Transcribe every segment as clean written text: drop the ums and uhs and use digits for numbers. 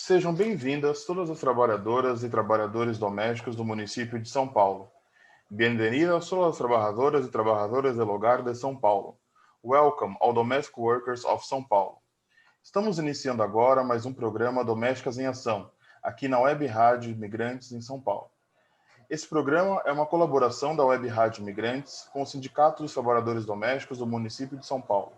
Sejam bem-vindas todas as trabalhadoras e trabalhadores domésticos do município de São Paulo. Bienvenidas todas as trabalhadoras e trabalhadores do hogar de São Paulo. Welcome ao Domestic Workers of São Paulo. Estamos iniciando agora mais um programa Domésticas em Ação, aqui na Web Rádio Imigrantes em São Paulo. Esse programa é uma colaboração da Web Rádio Imigrantes com o Sindicato dos Trabalhadores Domésticos do município de São Paulo.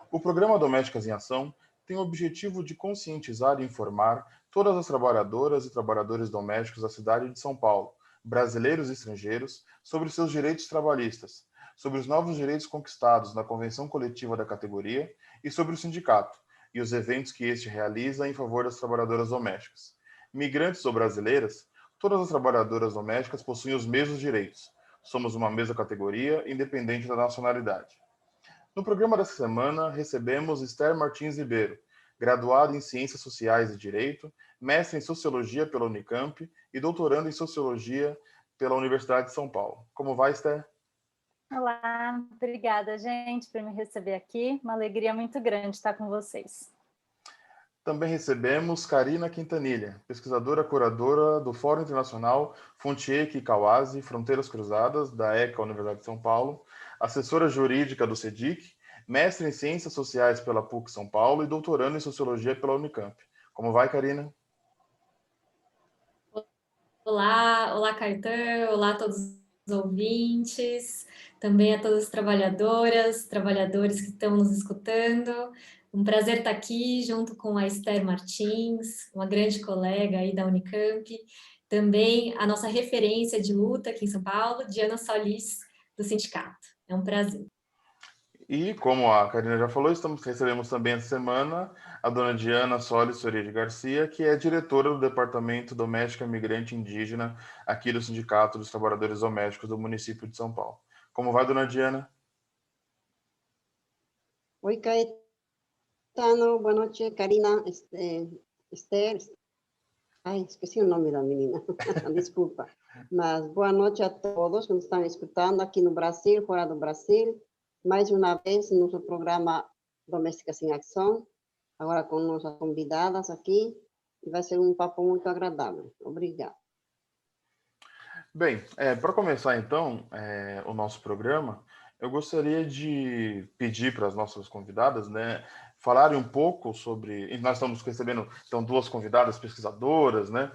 O programa Domésticas em Ação tem o objetivo de conscientizar e informar todas as trabalhadoras e trabalhadores domésticos da cidade de São Paulo, brasileiros e estrangeiros, sobre seus direitos trabalhistas, sobre os novos direitos conquistados na Convenção Coletiva da categoria e sobre o sindicato e os eventos que este realiza em favor das trabalhadoras domésticas. Migrantes ou brasileiras, todas as trabalhadoras domésticas possuem os mesmos direitos. Somos uma mesma categoria, independente da nacionalidade. No programa dessa semana, recebemos Esther Martins Ribeiro, graduada em Ciências Sociais e Direito, mestre em Sociologia pela Unicamp e doutorando em Sociologia pela Universidade de São Paulo. Como vai, Esther? Olá, obrigada, gente, por me receber aqui. Uma alegria muito grande estar com vocês. Também recebemos Karina Quintanilha, pesquisadora curadora do Fórum Internacional Fontieke Kawase Fronteiras Cruzadas, da ECA Universidade de São Paulo, assessora jurídica do CEDIC, mestre em Ciências Sociais pela PUC São Paulo e doutorando em Sociologia pela Unicamp. Como vai, Karina? Olá, Caetano, olá a todos os ouvintes, também a todas as trabalhadoras, trabalhadores que estão nos escutando. Um prazer estar aqui junto com a Esther Martins, uma grande colega aí da Unicamp, também a nossa referência de luta aqui em São Paulo, Diana Solis, do sindicato. É um prazer. E, como a Karina já falou, recebemos também essa semana a dona Diana Solis Soares Garcia, que é diretora do Departamento Doméstica Migrante Indígena aqui do Sindicato dos Trabalhadores Domésticos do município de São Paulo. Como vai, dona Diana? Oi, Caetano, boa noite, Karina, Esther. Ai, esqueci o nome da menina, desculpa. Mas boa noite a todos que nos estão escutando aqui no Brasil, fora do Brasil. Mais uma vez, no nosso programa Domésticas em Ação, agora com nossas convidadas aqui, e vai ser um papo muito agradável. Obrigada. Bem, para começar então o nosso programa, eu gostaria de pedir para as nossas convidadas, né, falarem um pouco sobre. Nós estamos recebendo então duas convidadas pesquisadoras, né?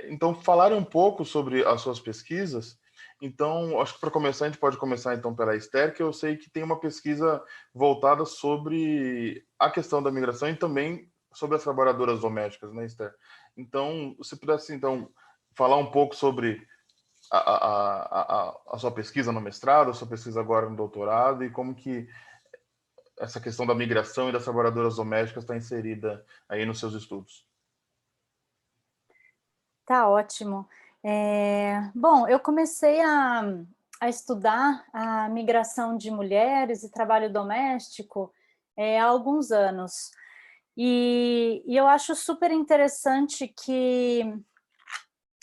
Então falarem um pouco sobre as suas pesquisas. Então, acho que para começar a gente pode começar então pela Esther, que eu sei que tem uma pesquisa voltada sobre a questão da migração e também sobre as trabalhadoras domésticas, né, Esther? Então, se pudesse então falar um pouco sobre a sua pesquisa no mestrado, a sua pesquisa agora no doutorado e como que essa questão da migração e das trabalhadoras domésticas está inserida aí nos seus estudos. Tá ótimo. Bom, eu comecei a estudar a migração de mulheres e trabalho doméstico há alguns anos. E eu acho super interessante que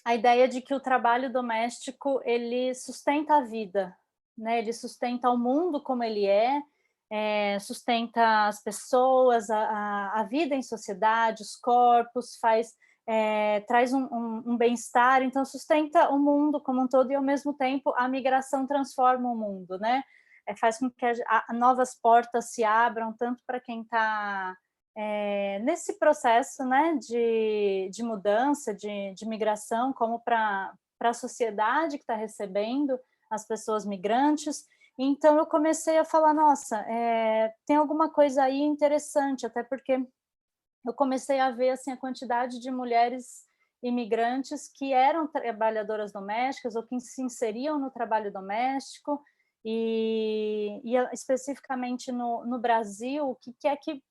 a ideia de que o trabalho doméstico ele sustenta a vida, né? Ele sustenta o mundo como ele sustenta as pessoas, a vida em sociedade, os corpos, traz um bem-estar, então sustenta o mundo como um todo e ao mesmo tempo a migração transforma o mundo, né? Faz com que novas portas se abram tanto para quem está nesse processo, né, de mudança, de migração, como para a sociedade que está recebendo as pessoas migrantes. Então, eu comecei a falar, nossa, tem alguma coisa aí interessante, até porque eu comecei a ver assim, a quantidade de mulheres imigrantes que eram trabalhadoras domésticas ou que se inseriam no trabalho doméstico, e especificamente no Brasil, o que é que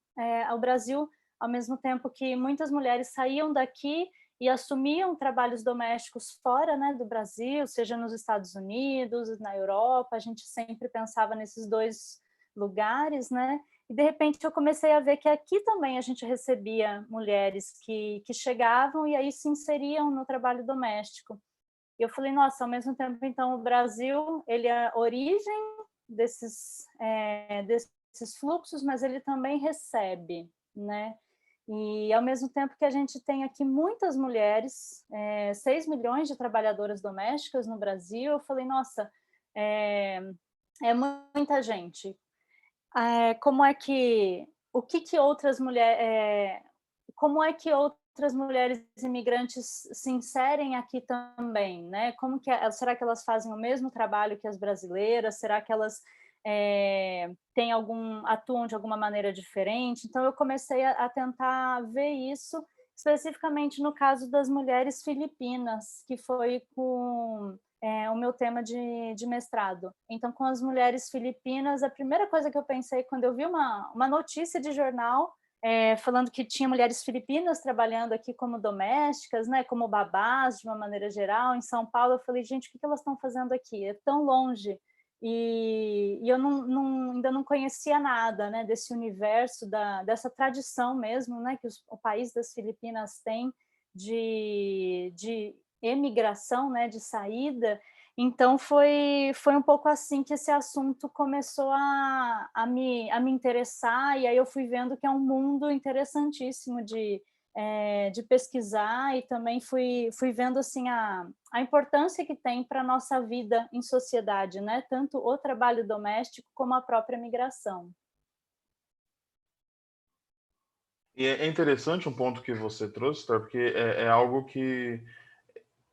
o Brasil, ao mesmo tempo que muitas mulheres saíam daqui e assumiam trabalhos domésticos fora, né, do Brasil, seja nos Estados Unidos, na Europa, a gente sempre pensava nesses dois lugares, né? E de repente eu comecei a ver que aqui também a gente recebia mulheres que chegavam e aí se inseriam no trabalho doméstico. E eu falei, nossa, ao mesmo tempo, então, o Brasil, ele é a origem desses fluxos, mas ele também recebe, né? E, ao mesmo tempo que a gente tem aqui muitas mulheres, 6 milhões de trabalhadoras domésticas no Brasil, eu falei, nossa, é muita gente. Como é que, o que outras mulheres, como é que outras mulheres imigrantes se inserem aqui também, né? Como que será que elas fazem o mesmo trabalho que as brasileiras? Será que elas atuam de alguma maneira diferente? Então eu comecei a tentar ver isso, especificamente no caso das mulheres filipinas, que foi com o meu tema de mestrado. Então, com as mulheres filipinas, a primeira coisa que eu pensei quando eu vi uma notícia de jornal falando que tinha mulheres filipinas trabalhando aqui como domésticas, né, como babás, de uma maneira geral, em São Paulo, eu falei, gente, o que elas estão fazendo aqui? É tão longe. E eu ainda não conhecia nada, né, desse universo, dessa tradição mesmo, né, que o país das Filipinas tem de emigração, né, de saída. Então foi um pouco assim que esse assunto começou a me interessar, e aí eu fui vendo que é um mundo interessantíssimo de pesquisar, e também fui vendo assim a importância que tem para a nossa vida em sociedade, né? Tanto o trabalho doméstico como a própria migração. E é interessante um ponto que você trouxe, tá? Porque é algo que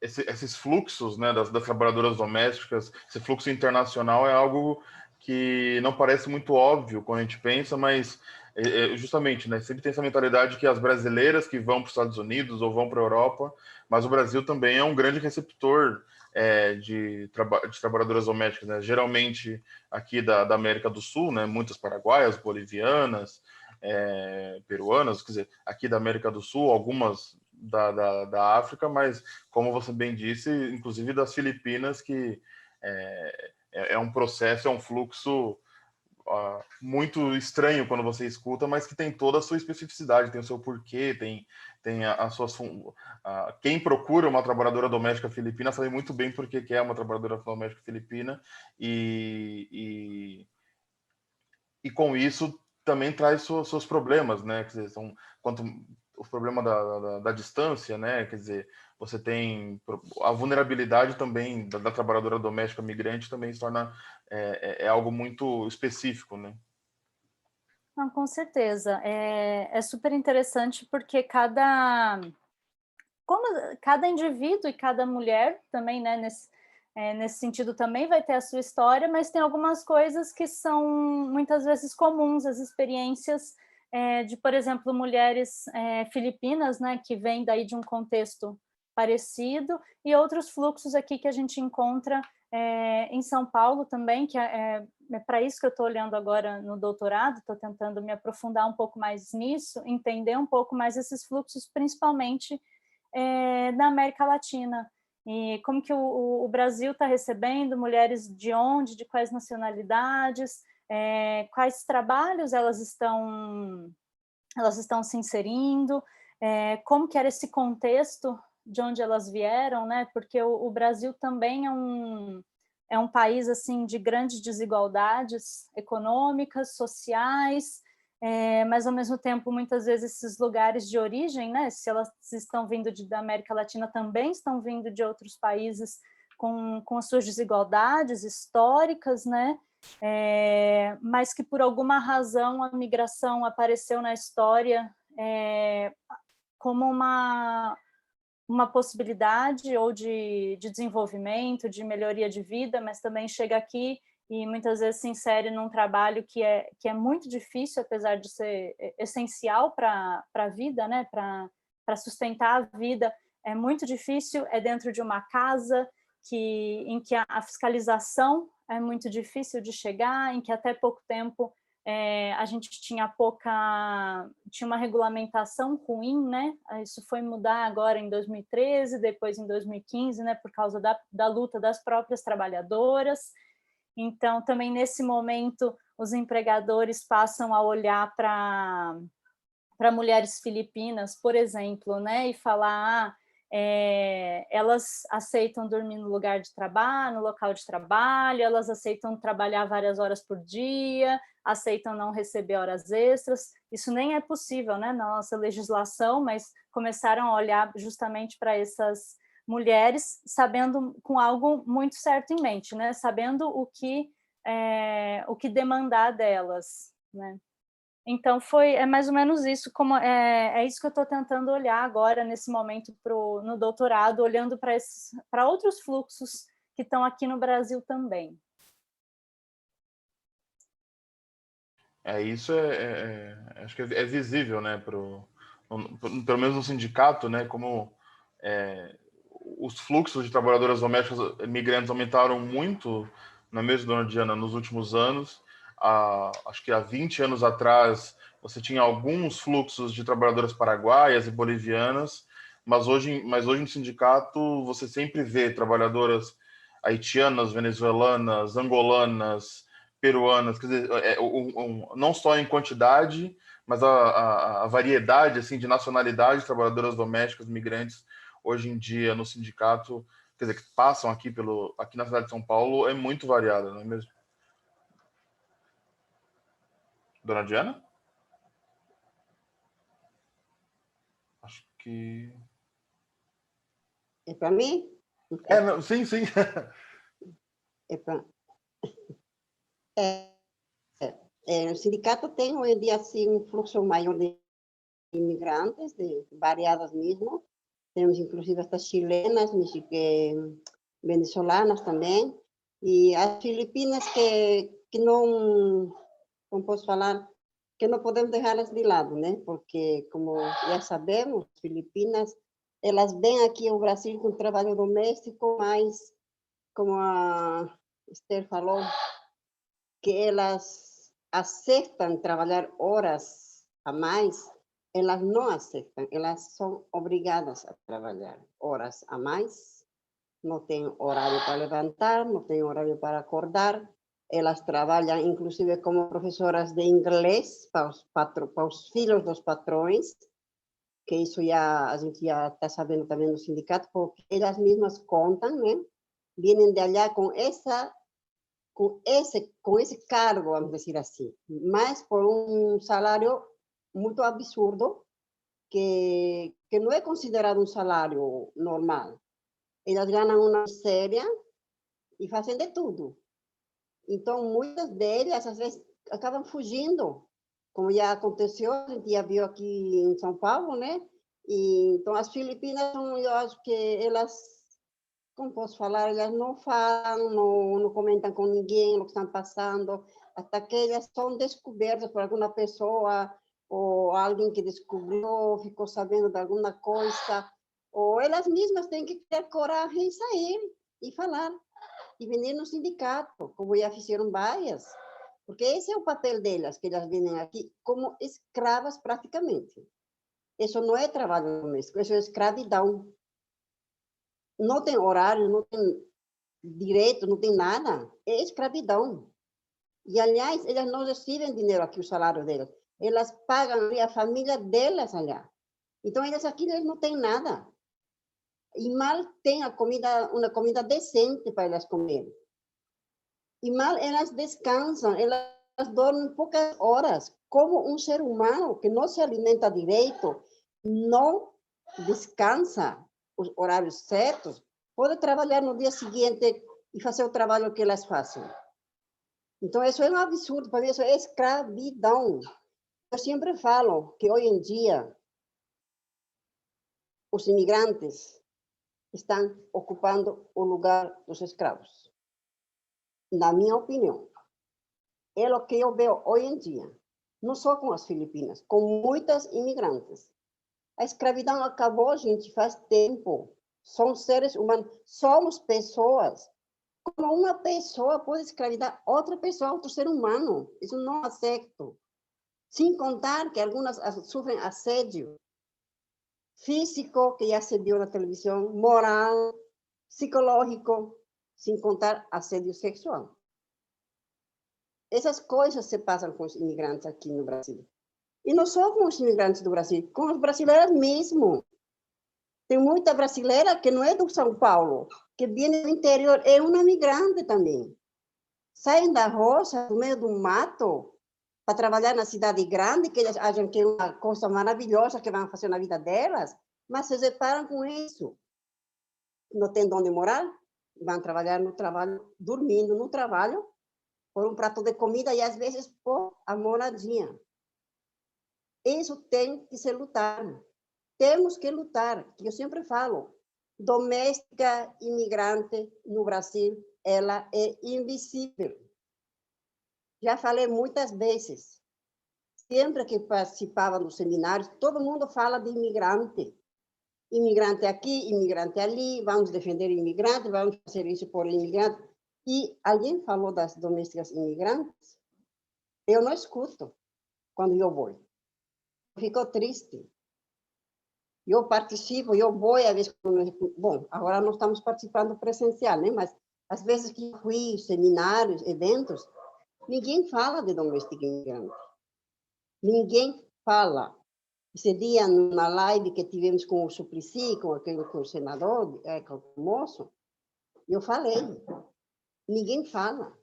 esses fluxos, né, das trabalhadoras domésticas, esse fluxo internacional é algo que não parece muito óbvio quando a gente pensa, mas justamente, né, sempre tem essa mentalidade que as brasileiras que vão para os Estados Unidos ou vão para a Europa, mas o Brasil também é um grande receptor de trabalhadoras domésticas, né? Geralmente aqui da América do Sul, né, muitas paraguaias, bolivianas, peruanas, quer dizer, aqui da América do Sul, algumas da África, mas, como você bem disse, inclusive das Filipinas, que é um processo, é um fluxo muito estranho quando você escuta, mas que tem toda a sua especificidade, tem o seu porquê, tem as suas... quem procura uma trabalhadora doméstica filipina sabe muito bem por que é uma trabalhadora doméstica filipina, e com isso também traz seus problemas, né? Quer dizer, quanto o problema da distância, né? Quer dizer, você tem a vulnerabilidade também da trabalhadora doméstica migrante também se torna algo muito específico, né? Não, com certeza. É super interessante porque cada indivíduo e cada mulher também, né, nesse sentido também vai ter a sua história, mas tem algumas coisas que são muitas vezes comuns, as experiências de, por exemplo, mulheres filipinas, né, que vêm daí de um contexto parecido, e outros fluxos aqui que a gente encontra em São Paulo também, que é para isso que eu estou olhando agora no doutorado, estou tentando me aprofundar um pouco mais nisso, entender um pouco mais esses fluxos, principalmente na América Latina, e como que o Brasil está recebendo mulheres de onde, de quais nacionalidades, quais trabalhos elas estão se inserindo, como que era esse contexto de onde elas vieram, né? Porque o Brasil também é um país assim de grandes desigualdades econômicas, sociais, mas ao mesmo tempo muitas vezes esses lugares de origem, né, se elas estão vindo da América Latina, também estão vindo de outros países com as suas desigualdades históricas, né, mas que por alguma razão a migração apareceu na história como uma possibilidade ou de desenvolvimento, de melhoria de vida, mas também chega aqui e muitas vezes se insere num trabalho que é muito difícil, apesar de ser essencial para a vida, né? Para sustentar a vida, é muito difícil, é dentro de uma casa em que a fiscalização é muito difícil de chegar, em que até pouco tempo a gente tinha uma regulamentação ruim, né? Isso foi mudar agora em 2013, depois em 2015, né? Por causa da luta das próprias trabalhadoras. Então, também nesse momento, os empregadores passam a olhar para mulheres filipinas, por exemplo, né, e falar, elas aceitam dormir no lugar de trabalho, no local de trabalho, elas aceitam trabalhar várias horas por dia, aceitam não receber horas extras. Isso nem é possível, né, na nossa legislação, mas começaram a olhar justamente para essas mulheres, sabendo, com algo muito certo em mente, né, sabendo o que demandar delas, né. Então é mais ou menos isso, como é isso que eu estou tentando olhar agora nesse momento no doutorado, olhando para outros fluxos que estão aqui no Brasil também. Isso acho que é visível, né, pelo menos no sindicato, né, como os fluxos de trabalhadoras domésticas migrantes aumentaram muito na mesa, dona Diana, nos últimos anos. Acho que há 20 anos atrás você tinha alguns fluxos de trabalhadoras paraguaias e bolivianas, mas hoje no sindicato você sempre vê trabalhadoras haitianas, venezuelanas, angolanas, peruanas, quer dizer, não só em quantidade, mas a variedade assim de nacionalidade de trabalhadoras domésticas migrantes hoje em dia no sindicato, quer dizer, que passam aqui na cidade de São Paulo, é muito variada, não é mesmo? Dona Diana? Acho que... É para mim? Não, sim. É para... o sindicato tem hoje em dia assim, um fluxo maior de imigrantes, de variadas mesmo. Temos inclusive estas chilenas, venezuelanas também, e as filipinas que não, como posso falar, que não podemos deixá-las de lado, né? Porque, como já sabemos, Filipinas, elas vêm aqui ao Brasil com trabalho doméstico, mas, como a Esther falou, que elas aceitam trabalhar horas a mais, elas não aceitam, elas são obrigadas a trabalhar horas a mais, não tem horário para levantar, não tem horário para acordar, elas trabalham inclusive como professoras de inglês para os filhos dos patrões, que isso a gente já está sabendo também no sindicato, porque elas mesmas contam, né? Vêm de allá com esse cargo, vamos dizer assim, mas por um salário muito absurdo, que não é considerado um salário normal. Elas ganham uma miséria e fazem de tudo. Então, muitas delas, às vezes, acabam fugindo, como já aconteceu, a gente já viu aqui em São Paulo, né? E, então, as Filipinas, eu acho que elas, como posso falar, elas não falam, não comentam com ninguém o que estão passando, até que elas são descobertas por alguma pessoa, ou alguém que descobriu, ficou sabendo de alguma coisa, ou elas mesmas têm que ter coragem e sair e falar, e venir no sindicato, como já fizeram várias, porque esse é o papel delas, que elas vêm aqui como escravas praticamente. Isso não é trabalho doméstico, isso é escravidão. Não tem horário, não tem direito, não tem nada. É escravidão. E, aliás, elas não recebem dinheiro aqui, o salário delas. Elas pagam a família delas allá. Então, elas aqui não têm nada. E mal tem uma comida decente para elas comerem. E mal elas descansam, elas dormem poucas horas. Como um ser humano que não se alimenta direito, não descansa os horários certos, pode trabalhar no dia seguinte e fazer o trabalho que elas fazem. Então, isso é um absurdo, para mim isso é escravidão. Eu sempre falo que hoje em dia os imigrantes estão ocupando o lugar dos escravos. Na minha opinião, é o que eu vejo hoje em dia, não só com as Filipinas, com muitas imigrantes. A escravidão acabou, gente, faz tempo. São seres humanos, somos pessoas. Como uma pessoa pode escravizar outra pessoa, outro ser humano? Isso não aceito. Sem contar que algumas sofrem assédio físico, que já se viu na televisão, moral, psicológico, sem contar assédio sexual. Essas coisas se passam com os imigrantes aqui no Brasil. E não só com os imigrantes do Brasil, com os brasileiros mesmo. Tem muita brasileira que não é do São Paulo, que vem do interior, é uma migrante também. Saem da roça, no meio do mato, para trabalhar na cidade grande, que elas acham que é uma coisa maravilhosa que vão fazer na vida delas, mas se deparam com isso. Não tem onde morar, vão trabalhar no trabalho, dormindo no trabalho, por um prato de comida e, às vezes, por a moradia. Isso tem que se lutar. Temos que lutar. Eu sempre falo, doméstica imigrante no Brasil, ela é invisível. Já falei muitas vezes. Sempre que participava dos seminários, todo mundo fala de imigrante. Imigrante aqui, imigrante ali, vamos defender imigrante, vamos fazer isso por imigrante. E alguém falou das domésticas imigrantes? Eu não escuto quando eu vou. Fico triste. Eu participo, eu vou, às vezes... Bom, agora não estamos participando presencial, né? Mas às vezes que fui seminários, eventos, ninguém fala de doméstica imigrante. Ninguém fala. Esse dia, na live que tivemos com o Suplicy, com o senador, com o moço, eu falei, ninguém fala.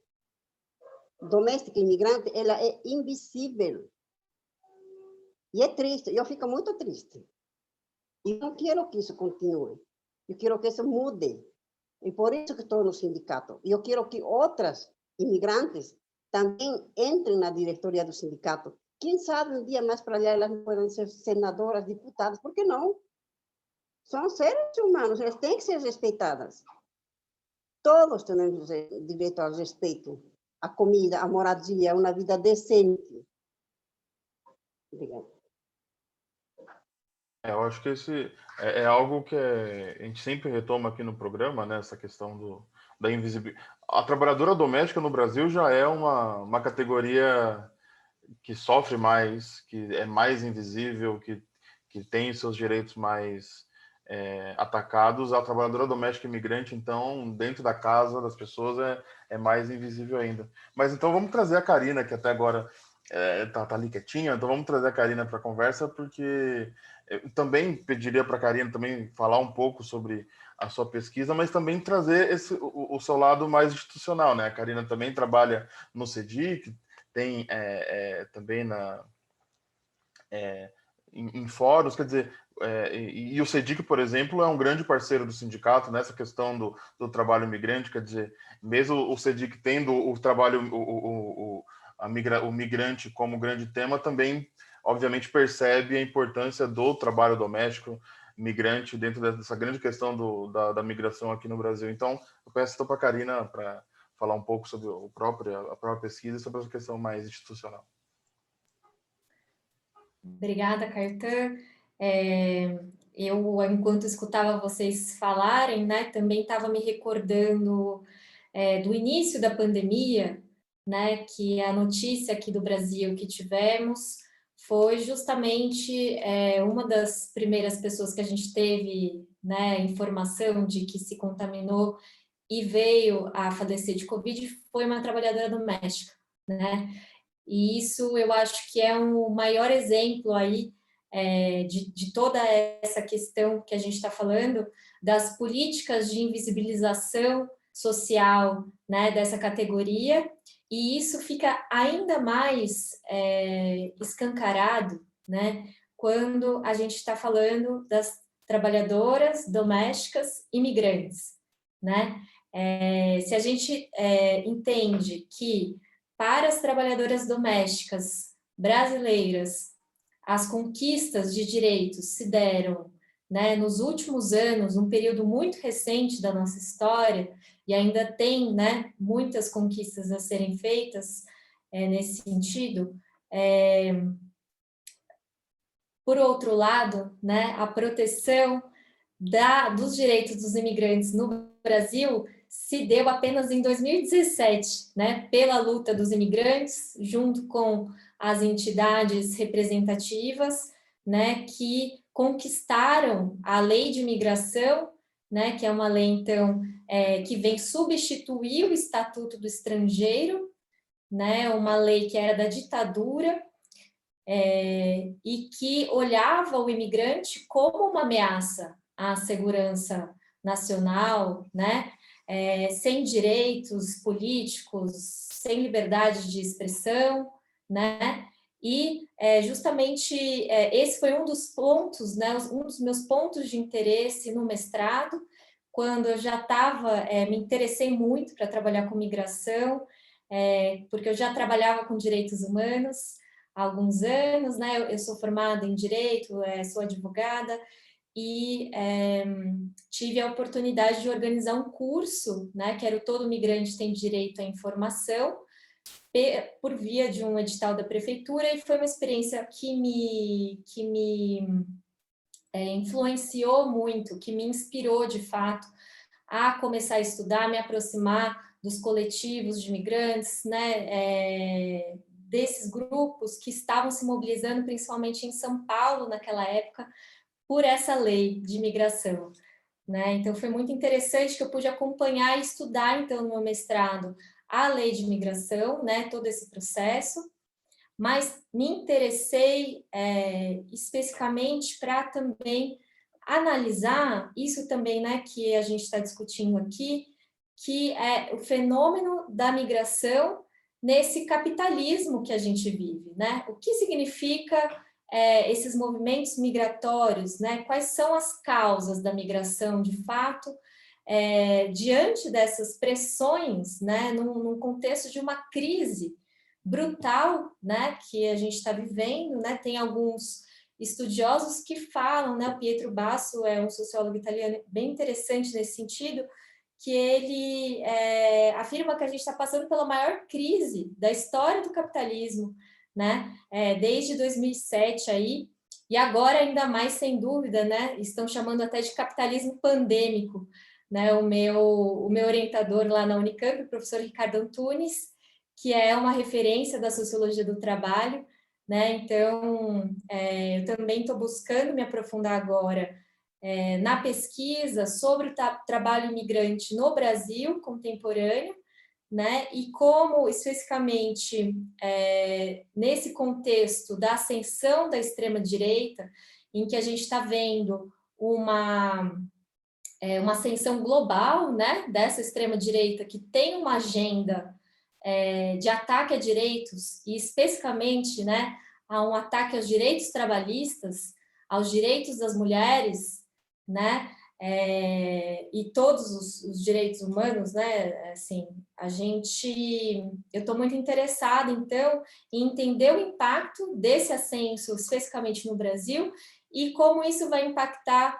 Doméstica imigrante, ela é invisível. E é triste, eu fico muito triste. E não quero que isso continue. Eu quero que isso mude. E por isso que estou no sindicato. Eu quero que outras imigrantes também entrem na diretoria do sindicato. Quem sabe um dia mais para lá elas podem ser senadoras, deputadas, por que não? São seres humanos, elas têm que ser respeitadas. Todos temos direito ao respeito, à comida, à moradia, a uma vida decente. Obrigada. Eu acho que esse é algo que a gente sempre retoma aqui no programa, né? Essa questão da invisibilidade. A trabalhadora doméstica no Brasil já é uma categoria que sofre mais, que é mais invisível, que tem seus direitos mais atacados. A trabalhadora doméstica imigrante, então, dentro da casa das pessoas, é mais invisível ainda. Mas então vamos trazer a Karina, que até agora tá ali quietinha, então vamos trazer a Karina para a conversa, porque eu também pediria para a Karina também falar um pouco sobre a sua pesquisa, mas também trazer o seu lado mais institucional, né? A Karina também trabalha no CEDIC, tem também em fóruns, quer dizer, e o CEDIC, por exemplo, é um grande parceiro do sindicato nessa questão do trabalho imigrante, quer dizer, mesmo o CEDIC tendo o trabalho, o migrante como grande tema, também, obviamente, percebe a importância do trabalho doméstico migrante dentro dessa grande questão da migração aqui no Brasil. Então, eu peço então para a Karina para falar um pouco sobre a própria pesquisa e sobre essa questão mais institucional. Obrigada, Cartan. Eu, enquanto escutava vocês falarem, né, também estava me recordando do início da pandemia, né, que a notícia aqui do Brasil que tivemos foi justamente uma das primeiras pessoas que a gente teve, né, informação de que se contaminou e veio a falecer de Covid foi uma trabalhadora doméstica, né? E isso eu acho que é um maior exemplo aí de toda essa questão que a gente está falando, das políticas de invisibilização social, né, dessa categoria, e isso fica ainda mais escancarado, né, quando a gente está falando das trabalhadoras domésticas imigrantes, né? Se a gente entende que para as trabalhadoras domésticas brasileiras, as conquistas de direitos se deram, né, nos últimos anos, um período muito recente da nossa história, e ainda tem, né, muitas conquistas a serem feitas nesse sentido. Por outro lado, né, a proteção dos direitos dos imigrantes no Brasil se deu apenas em 2017, né, pela luta dos imigrantes, junto com as entidades representativas, né, que conquistaram a lei de imigração, né, que é uma lei, então, que vem substituir o Estatuto do Estrangeiro, né, uma lei que era da ditadura, e que olhava o imigrante como uma ameaça à segurança nacional, né? Sem direitos políticos, sem liberdade de expressão, né? E justamente esse foi um dos pontos, né, um dos meus pontos de interesse no mestrado, quando eu já estava, me interessei muito para trabalhar com migração, porque eu já trabalhava com direitos humanos há alguns anos, né? Eu sou formada em direito, sou advogada, e tive a oportunidade de organizar um curso, né, que era o Todo Migrante Tem Direito à Informação, por via de um edital da prefeitura, e foi uma experiência que me influenciou muito, que me inspirou, de fato, a começar a estudar, me aproximar dos coletivos de imigrantes, né, desses grupos que estavam se mobilizando, principalmente em São Paulo, naquela época, por essa lei de imigração, né? Então, foi muito interessante que eu pude acompanhar e estudar, então, no meu mestrado, a lei de imigração, né, todo esse processo, mas me interessei especificamente para também analisar isso também, né, que a gente está discutindo aqui, que é o fenômeno da migração nesse capitalismo que a gente vive, né? O que significa esses movimentos migratórios, né? Quais são as causas da migração, de fato, diante dessas pressões, né? Num contexto de uma crise brutal, né? Que a gente está vivendo, né? Tem alguns estudiosos que falam, né? O Pietro Basso é um sociólogo italiano bem interessante nesse sentido, que ele afirma que a gente está passando pela maior crise da história do capitalismo, né? Desde 2007 aí, e agora ainda mais, sem dúvida, né? Estão chamando até de capitalismo pandêmico, né? O meu orientador lá na Unicamp, o professor Ricardo Antunes, que é uma referência da sociologia do trabalho, né? Então, eu também estou buscando me aprofundar agora na pesquisa sobre o trabalho imigrante no Brasil contemporâneo, né? E como, especificamente, nesse contexto da ascensão da extrema-direita, em que a gente está vendo uma ascensão global, né, dessa extrema-direita que tem uma agenda de ataque a direitos, e especificamente, né, a um ataque aos direitos trabalhistas, aos direitos das mulheres, né, e todos os direitos humanos, né, assim, eu estou muito interessada, então, em entender o impacto desse ascenso, especificamente no Brasil, e como isso vai impactar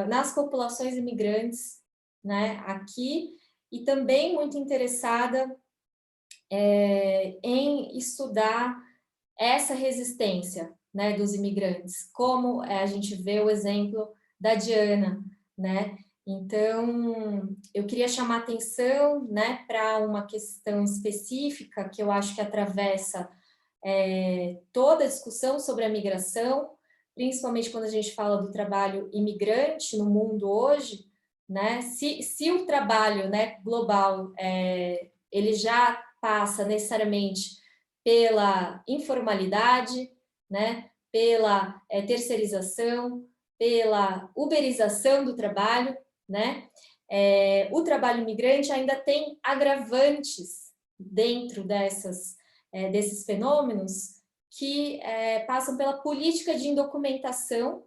nas populações imigrantes, né, aqui, e também muito interessada em estudar essa resistência, né, dos imigrantes, como a gente vê o exemplo da Diana, né? Então, eu queria chamar atenção, né, para uma questão específica que eu acho que atravessa toda a discussão sobre a migração, principalmente quando a gente fala do trabalho imigrante no mundo hoje, né? Se o trabalho, né, global ele já passa necessariamente pela informalidade, né, pela terceirização, pela uberização do trabalho, né? O trabalho imigrante ainda tem agravantes dentro desses fenômenos que passam pela política de indocumentação,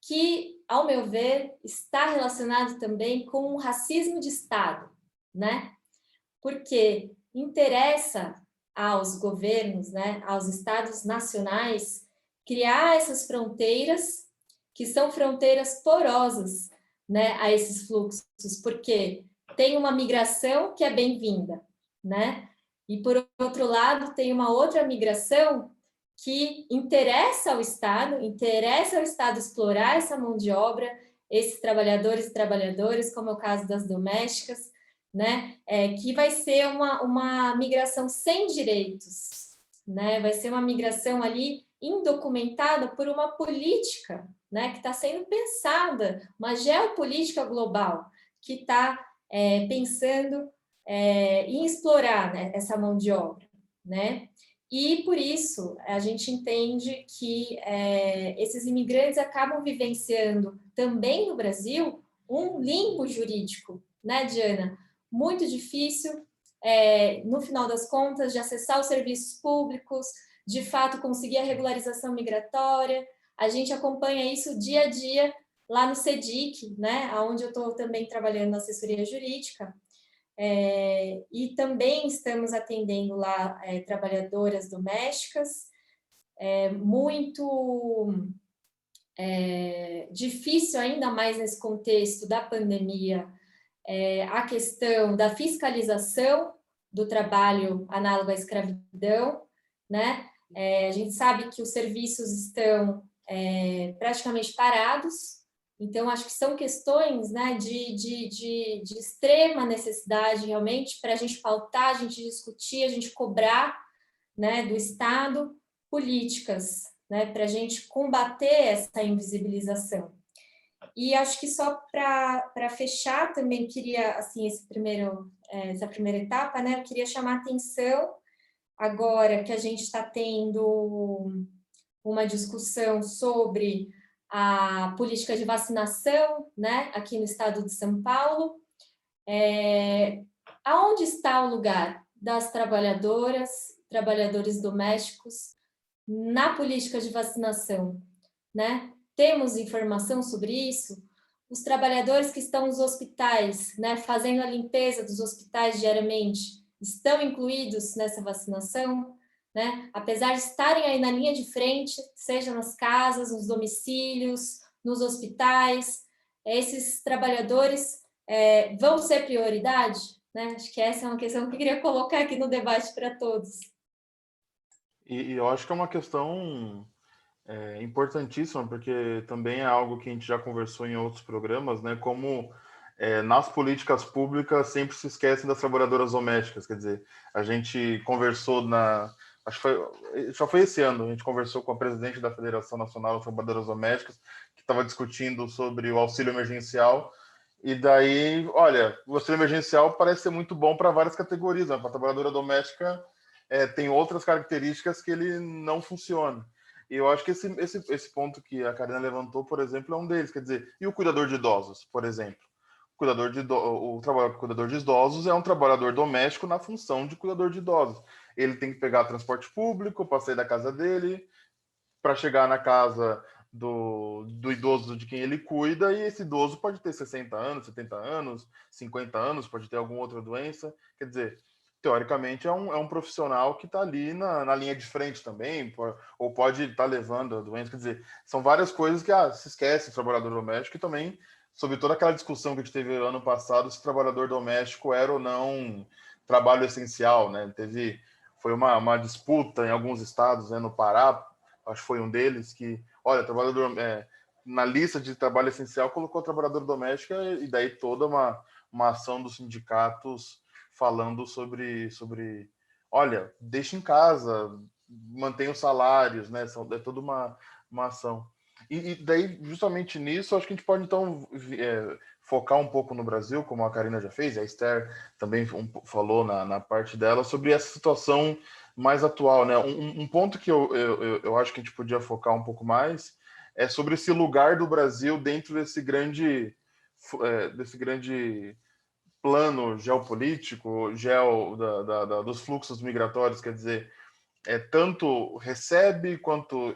que, ao meu ver, está relacionado também com o racismo de Estado, né? Porque interessa aos governos, né, aos estados nacionais, criar essas fronteiras, que são fronteiras porosas, né, a esses fluxos, porque tem uma migração que é bem-vinda, né? E, por outro lado, tem uma outra migração que interessa ao Estado explorar essa mão de obra, esses trabalhadores e trabalhadoras, como é o caso das domésticas, né? Que vai ser uma migração sem direitos, né? Vai ser uma migração ali indocumentada por uma política, né? Que está sendo pensada, uma geopolítica global, que está pensando em explorar, né, essa mão de obra, né? E, por isso, a gente entende que esses imigrantes acabam vivenciando também no Brasil um limbo jurídico, né, Diana? Muito difícil, no final das contas, de acessar os serviços públicos, de fato conseguir a regularização migratória. A gente acompanha isso dia a dia lá no CEDIC, né, onde eu estou também trabalhando na assessoria jurídica, e também estamos atendendo lá trabalhadoras domésticas. Muito difícil, ainda mais nesse contexto da pandemia, a questão da fiscalização do trabalho análogo à escravidão, né? A gente sabe que os serviços estão praticamente parados, então acho que são questões, né, de extrema necessidade realmente para a gente pautar, a gente discutir, a gente cobrar, né, do Estado políticas, né, para a gente combater essa invisibilização. E acho que só para fechar, também queria, assim, essa primeira etapa, né, eu queria chamar a atenção, agora que a gente está tendo uma discussão sobre a política de vacinação, né, aqui no estado de São Paulo, aonde está o lugar das trabalhadoras, trabalhadores domésticos na política de vacinação, né? Temos informação sobre isso? Os trabalhadores que estão nos hospitais, né, fazendo a limpeza dos hospitais diariamente, estão incluídos nessa vacinação? Né? Apesar de estarem aí na linha de frente, seja nas casas, nos domicílios, nos hospitais, esses trabalhadores vão ser prioridade? Né? Acho que essa é uma questão que eu queria colocar aqui no debate para todos. E eu acho que é uma questão importantíssima, porque também é algo que a gente já conversou em outros programas, né? Como nas políticas públicas sempre se esquecem das trabalhadoras domésticas. Quer dizer, a gente conversou acho que já foi esse ano, a gente conversou com a presidente da Federação Nacional das Trabalhadoras Domésticas, que estava discutindo sobre o auxílio emergencial. E daí, olha, o auxílio emergencial parece ser muito bom para várias categorias, né? Para a trabalhadora doméstica tem outras características que ele não funciona. E eu acho que esse ponto que a Karina levantou, por exemplo, é um deles. Quer dizer, e o cuidador de idosos, por exemplo? O cuidador de idosos é um trabalhador doméstico na função de cuidador de idosos. Ele tem que pegar transporte público para sair da casa dele, para chegar na casa do idoso de quem ele cuida, e esse idoso pode ter 60 anos, 70 anos, 50 anos, pode ter alguma outra doença. Quer dizer, teoricamente é um profissional que está ali na linha de frente também, ou pode estar levando a doença. Quer dizer, são várias coisas que se esquece o trabalhador doméstico, e também sobre toda aquela discussão que a gente teve ano passado, se trabalhador doméstico era ou não trabalho essencial, né? Foi uma disputa em alguns estados, né? No Pará, acho que foi um deles, que, olha, trabalhador na lista de trabalho essencial colocou trabalhador doméstico, e daí toda uma ação dos sindicatos falando sobre olha, deixa em casa, mantém os salários, né? É toda uma ação. E daí, justamente nisso, acho que a gente pode, então, focar um pouco no Brasil, como a Karina já fez, a Esther também falou na parte dela, sobre essa situação mais atual, né? Um ponto que eu acho que a gente podia focar um pouco mais é sobre esse lugar do Brasil dentro desse grande plano geopolítico, dos fluxos migratórios. Quer dizer, tanto recebe quanto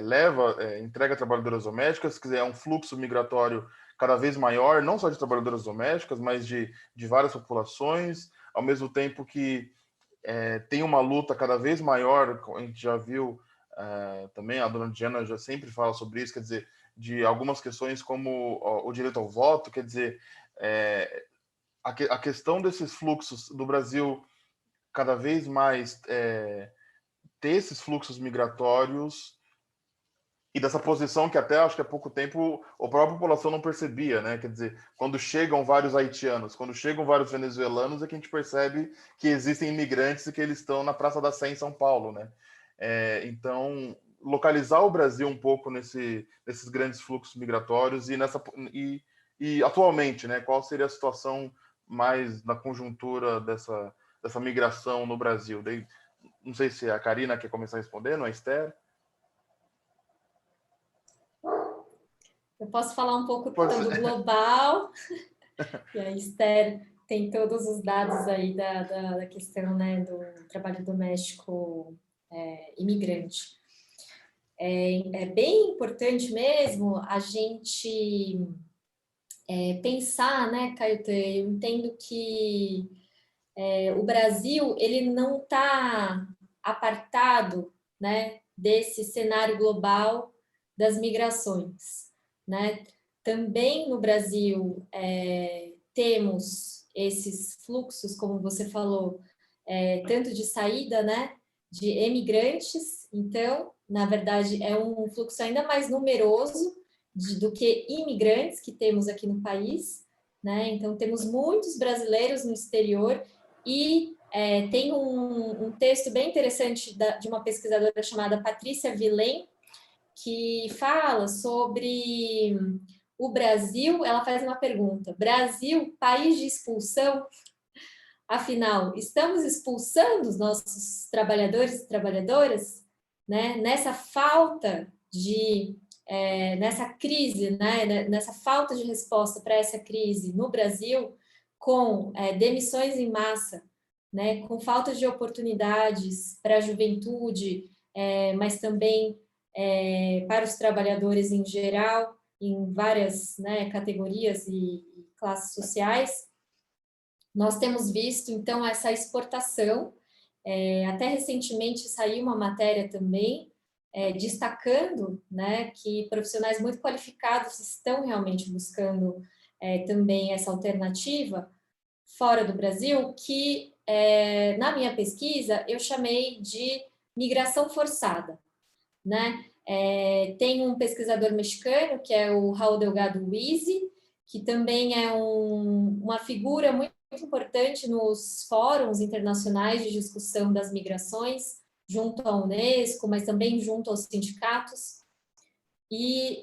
leva, entrega trabalhadoras domésticas. Quer dizer, é um fluxo migratório cada vez maior, não só de trabalhadoras domésticas, mas de várias populações, ao mesmo tempo que tem uma luta cada vez maior. A gente já viu também, a dona Diana já sempre fala sobre isso, quer dizer, de algumas questões como o direito ao voto. Quer dizer, a questão desses fluxos do Brasil cada vez mais ter esses fluxos migratórios, e dessa posição que até acho que há pouco tempo a própria população não percebia, né? Quer dizer, quando chegam vários haitianos, quando chegam vários venezuelanos, é que a gente percebe que existem imigrantes e que eles estão na Praça da Sé em São Paulo, né? Então, localizar o Brasil um pouco nesses grandes fluxos migratórios e atualmente, né? Qual seria a situação mais na conjuntura dessa migração no Brasil? Daí, não sei se a Karina quer começar respondendo, a Esther. Eu posso falar um pouco então do global, e a Esther tem todos os dados aí da questão, né, do trabalho doméstico imigrante. É bem importante mesmo a gente pensar, né, Caetê, eu entendo que o Brasil, ele não está apartado, né, desse cenário global das migrações, né? Também no Brasil temos esses fluxos, como você falou, tanto de saída, né, de emigrantes, então, na verdade, é um fluxo ainda mais numeroso do que imigrantes que temos aqui no país, né? Então, temos muitos brasileiros no exterior e tem um texto bem interessante de uma pesquisadora chamada Patrícia Vilém, que fala sobre o Brasil. Ela faz uma pergunta: Brasil, país de expulsão? Afinal, estamos expulsando os nossos trabalhadores e trabalhadoras, né? Nessa falta de, nessa crise, né? Nessa falta de resposta para essa crise no Brasil, com demissões em massa, né? Com falta de oportunidades para a juventude, mas também para os trabalhadores em geral, em várias, né, categorias e classes sociais. Nós temos visto, então, essa exportação. Até recentemente saiu uma matéria também destacando, né, que profissionais muito qualificados estão realmente buscando também essa alternativa fora do Brasil, que na minha pesquisa eu chamei de migração forçada, né? Tem um pesquisador mexicano, que é o Raul Delgado Huizzi, que também é uma figura muito importante nos fóruns internacionais de discussão das migrações, junto à Unesco, mas também junto aos sindicatos. E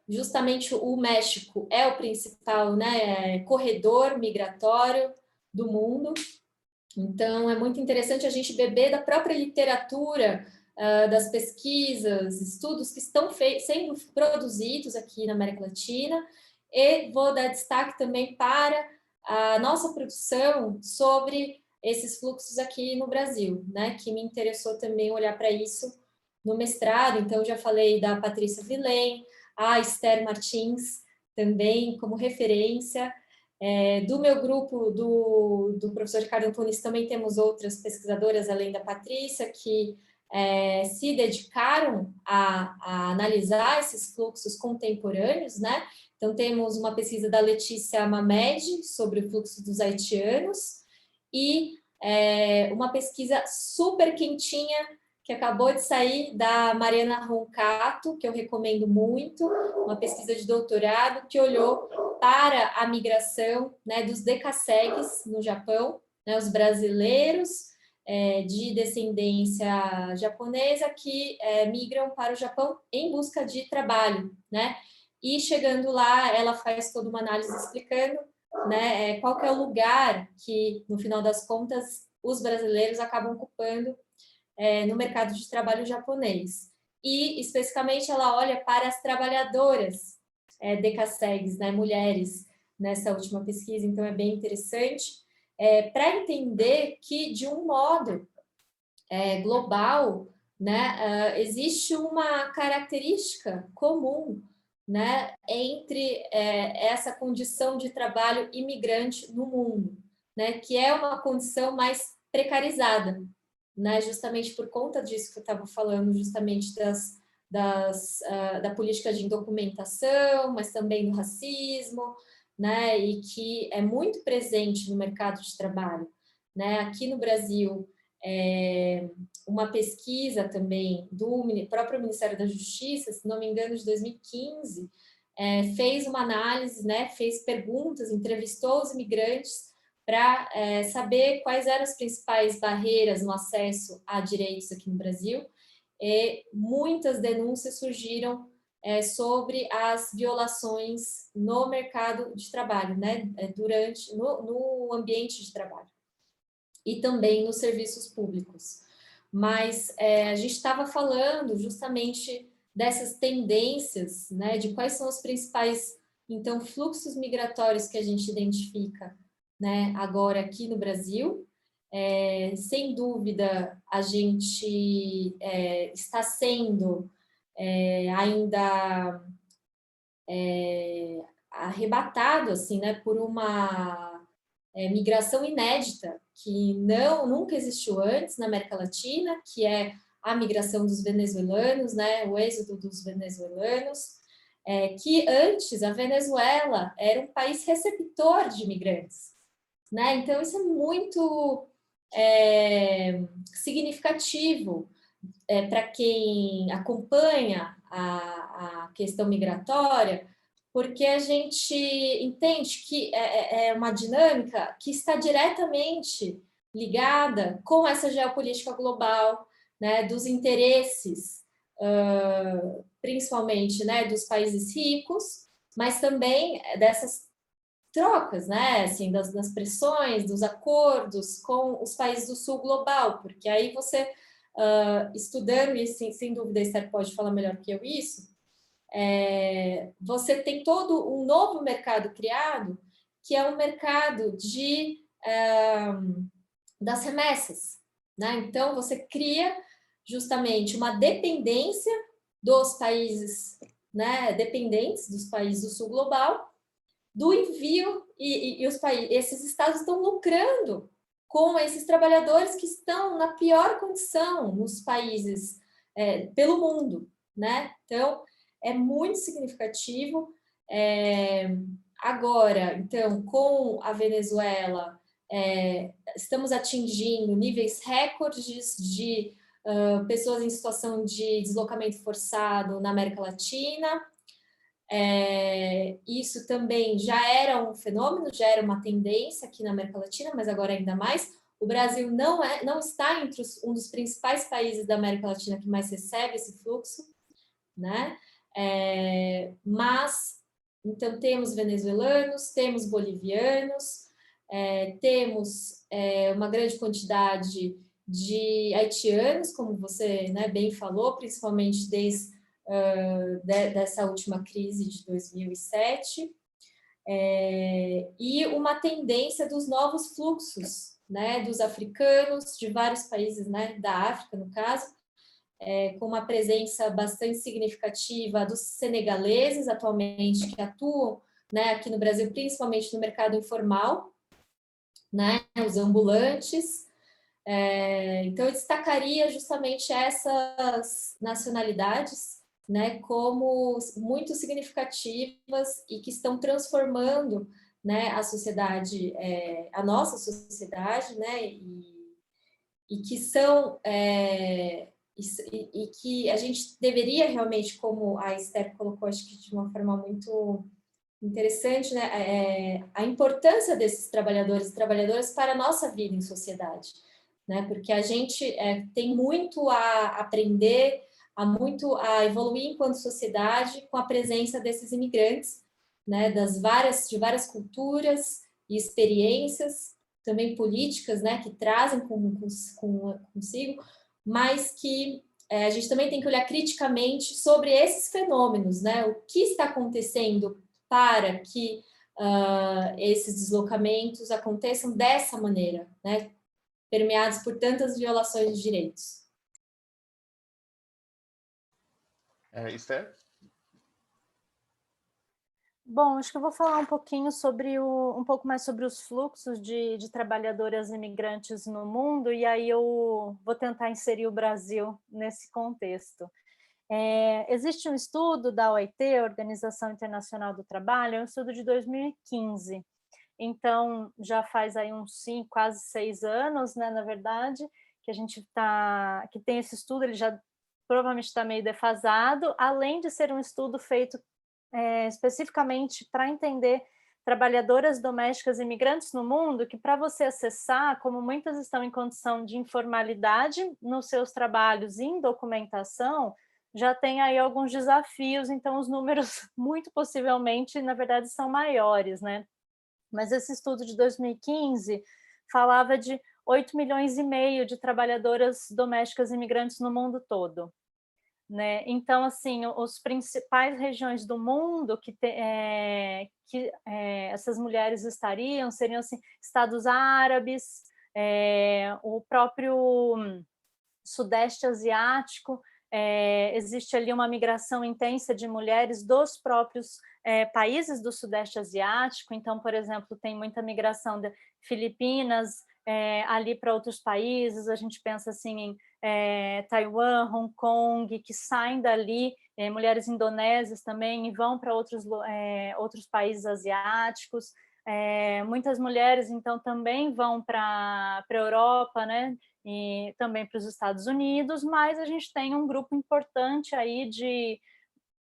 justamente o México é o principal, né, corredor migratório do mundo. Então, é muito interessante a gente beber da própria literatura, das pesquisas, estudos que estão sendo produzidos aqui na América Latina, e vou dar destaque também para a nossa produção sobre esses fluxos aqui no Brasil, né, que me interessou também olhar para isso no mestrado. Então, já falei da Patrícia Vilém, a Esther Martins, também como referência. Do meu grupo, do professor Ricardo Antunes, também temos outras pesquisadoras, além da Patrícia, que se dedicaram a analisar esses fluxos contemporâneos, né? Então, temos uma pesquisa da Letícia Mamed sobre o fluxo dos haitianos e uma pesquisa super quentinha que acabou de sair da Mariana Roncato, que eu recomendo muito, uma pesquisa de doutorado que olhou para a migração, né, dos decassegues no Japão, né, os brasileiros de descendência japonesa que migram para o Japão em busca de trabalho, né? E chegando lá, ela faz toda uma análise explicando, né, qual que é o lugar que, no final das contas, os brasileiros acabam ocupando no mercado de trabalho japonês. E, especificamente, ela olha para as trabalhadoras decassegues, né, mulheres, nessa última pesquisa. Então, é bem interessante, para entender que, de um modo global, né, existe uma característica comum, né, entre essa condição de trabalho imigrante no mundo, né, que é uma condição mais precarizada, né, justamente por conta disso que eu estava falando, justamente da política de indocumentação, mas também do racismo, né, e que é muito presente no mercado de trabalho, né. Aqui no Brasil, uma pesquisa também do próprio Ministério da Justiça, se não me engano, de 2015, fez uma análise, né, fez perguntas, entrevistou os imigrantes para saber quais eram as principais barreiras no acesso a direitos aqui no Brasil. E muitas denúncias surgiram sobre as violações no mercado de trabalho, né, no ambiente de trabalho, e também nos serviços públicos. Mas a gente estava falando justamente dessas tendências, né, de quais são as principais Então, fluxos migratórios que a gente identifica, né, agora aqui no Brasil, sem dúvida, a gente está sendo ainda arrebatado assim, né, por uma migração inédita que nunca existiu antes na América Latina, que é a migração dos venezuelanos, né, o êxodo dos venezuelanos, que antes a Venezuela era um país receptor de imigrantes, né? Então isso é muito significativo para quem acompanha a questão migratória, porque a gente entende que é uma dinâmica que está diretamente ligada com essa geopolítica global, né, dos interesses, principalmente, né, dos países ricos, mas também dessas trocas, né, assim, das pressões, dos acordos com os países do sul global, porque aí você, estudando, e sem dúvida a Esther pode falar melhor que eu isso, você tem todo um novo mercado criado, que é um mercado das remessas, né? Então, você cria justamente uma dependência dos países, né, dependentes dos países do sul global, do envio, e esses estados estão lucrando com esses trabalhadores que estão na pior condição nos países pelo mundo, né? Então, é muito significativo. Agora, então, com a Venezuela, estamos atingindo níveis recordes de pessoas em situação de deslocamento forçado na América Latina. Isso também já era um fenômeno, já era uma tendência aqui na América Latina, mas agora ainda mais. O Brasil não está entre um dos principais países da América Latina que mais recebe esse fluxo, né? Mas, então, temos venezuelanos, temos bolivianos, temos uma grande quantidade de haitianos, como você, né, bem falou, principalmente desde dessa última crise de 2007, e uma tendência dos novos fluxos, né, dos africanos, de vários países, né, da África, no caso, com uma presença bastante significativa dos senegaleses, atualmente, que atuam, né, aqui no Brasil, principalmente no mercado informal, né, os ambulantes. Então, eu destacaria justamente essas nacionalidades, né, como muito significativas e que estão transformando, né, a sociedade, a nossa sociedade, né, e que são e que a gente deveria realmente, como a Esther colocou, acho que de uma forma muito interessante, né, a importância desses trabalhadores e trabalhadoras para a nossa vida em sociedade, né, porque a gente tem muito a aprender, muito a evoluir enquanto sociedade com a presença desses imigrantes, né, de várias culturas e experiências, também políticas, né, que trazem consigo, mas que a gente também tem que olhar criticamente sobre esses fenômenos, né, o que está acontecendo para que esses deslocamentos aconteçam dessa maneira, né, permeados por tantas violações de direitos. Esther? Bom, acho que eu vou falar um pouquinho sobre um pouco mais sobre os fluxos de trabalhadoras imigrantes no mundo, e aí eu vou tentar inserir o Brasil nesse contexto. Existe um estudo da OIT, Organização Internacional do Trabalho, é um estudo de 2015, então já faz aí uns quase 6 anos, né, na verdade, que a gente que tem esse estudo, ele já provavelmente está meio defasado, além de ser um estudo feito especificamente para entender trabalhadoras domésticas imigrantes no mundo, que para você acessar, como muitas estão em condição de informalidade nos seus trabalhos e em documentação, já tem aí alguns desafios, então os números muito possivelmente, na verdade, são maiores, né? Mas esse estudo de 2015 falava de 8,5 milhões de trabalhadoras domésticas imigrantes no mundo todo. né? Então, assim, os principais regiões do mundo que essas mulheres estariam seriam assim, Estados Árabes, o próprio Sudeste Asiático. Existe ali uma migração intensa de mulheres dos próprios países do Sudeste Asiático. Então, por exemplo, tem muita migração de Filipinas ali para outros países. A gente pensa assim em Taiwan, Hong Kong, que saem dali, mulheres indonésias também, e vão para outros países asiáticos. Muitas mulheres, então, também vão para a Europa, né? E também para os Estados Unidos, mas a gente tem um grupo importante aí de,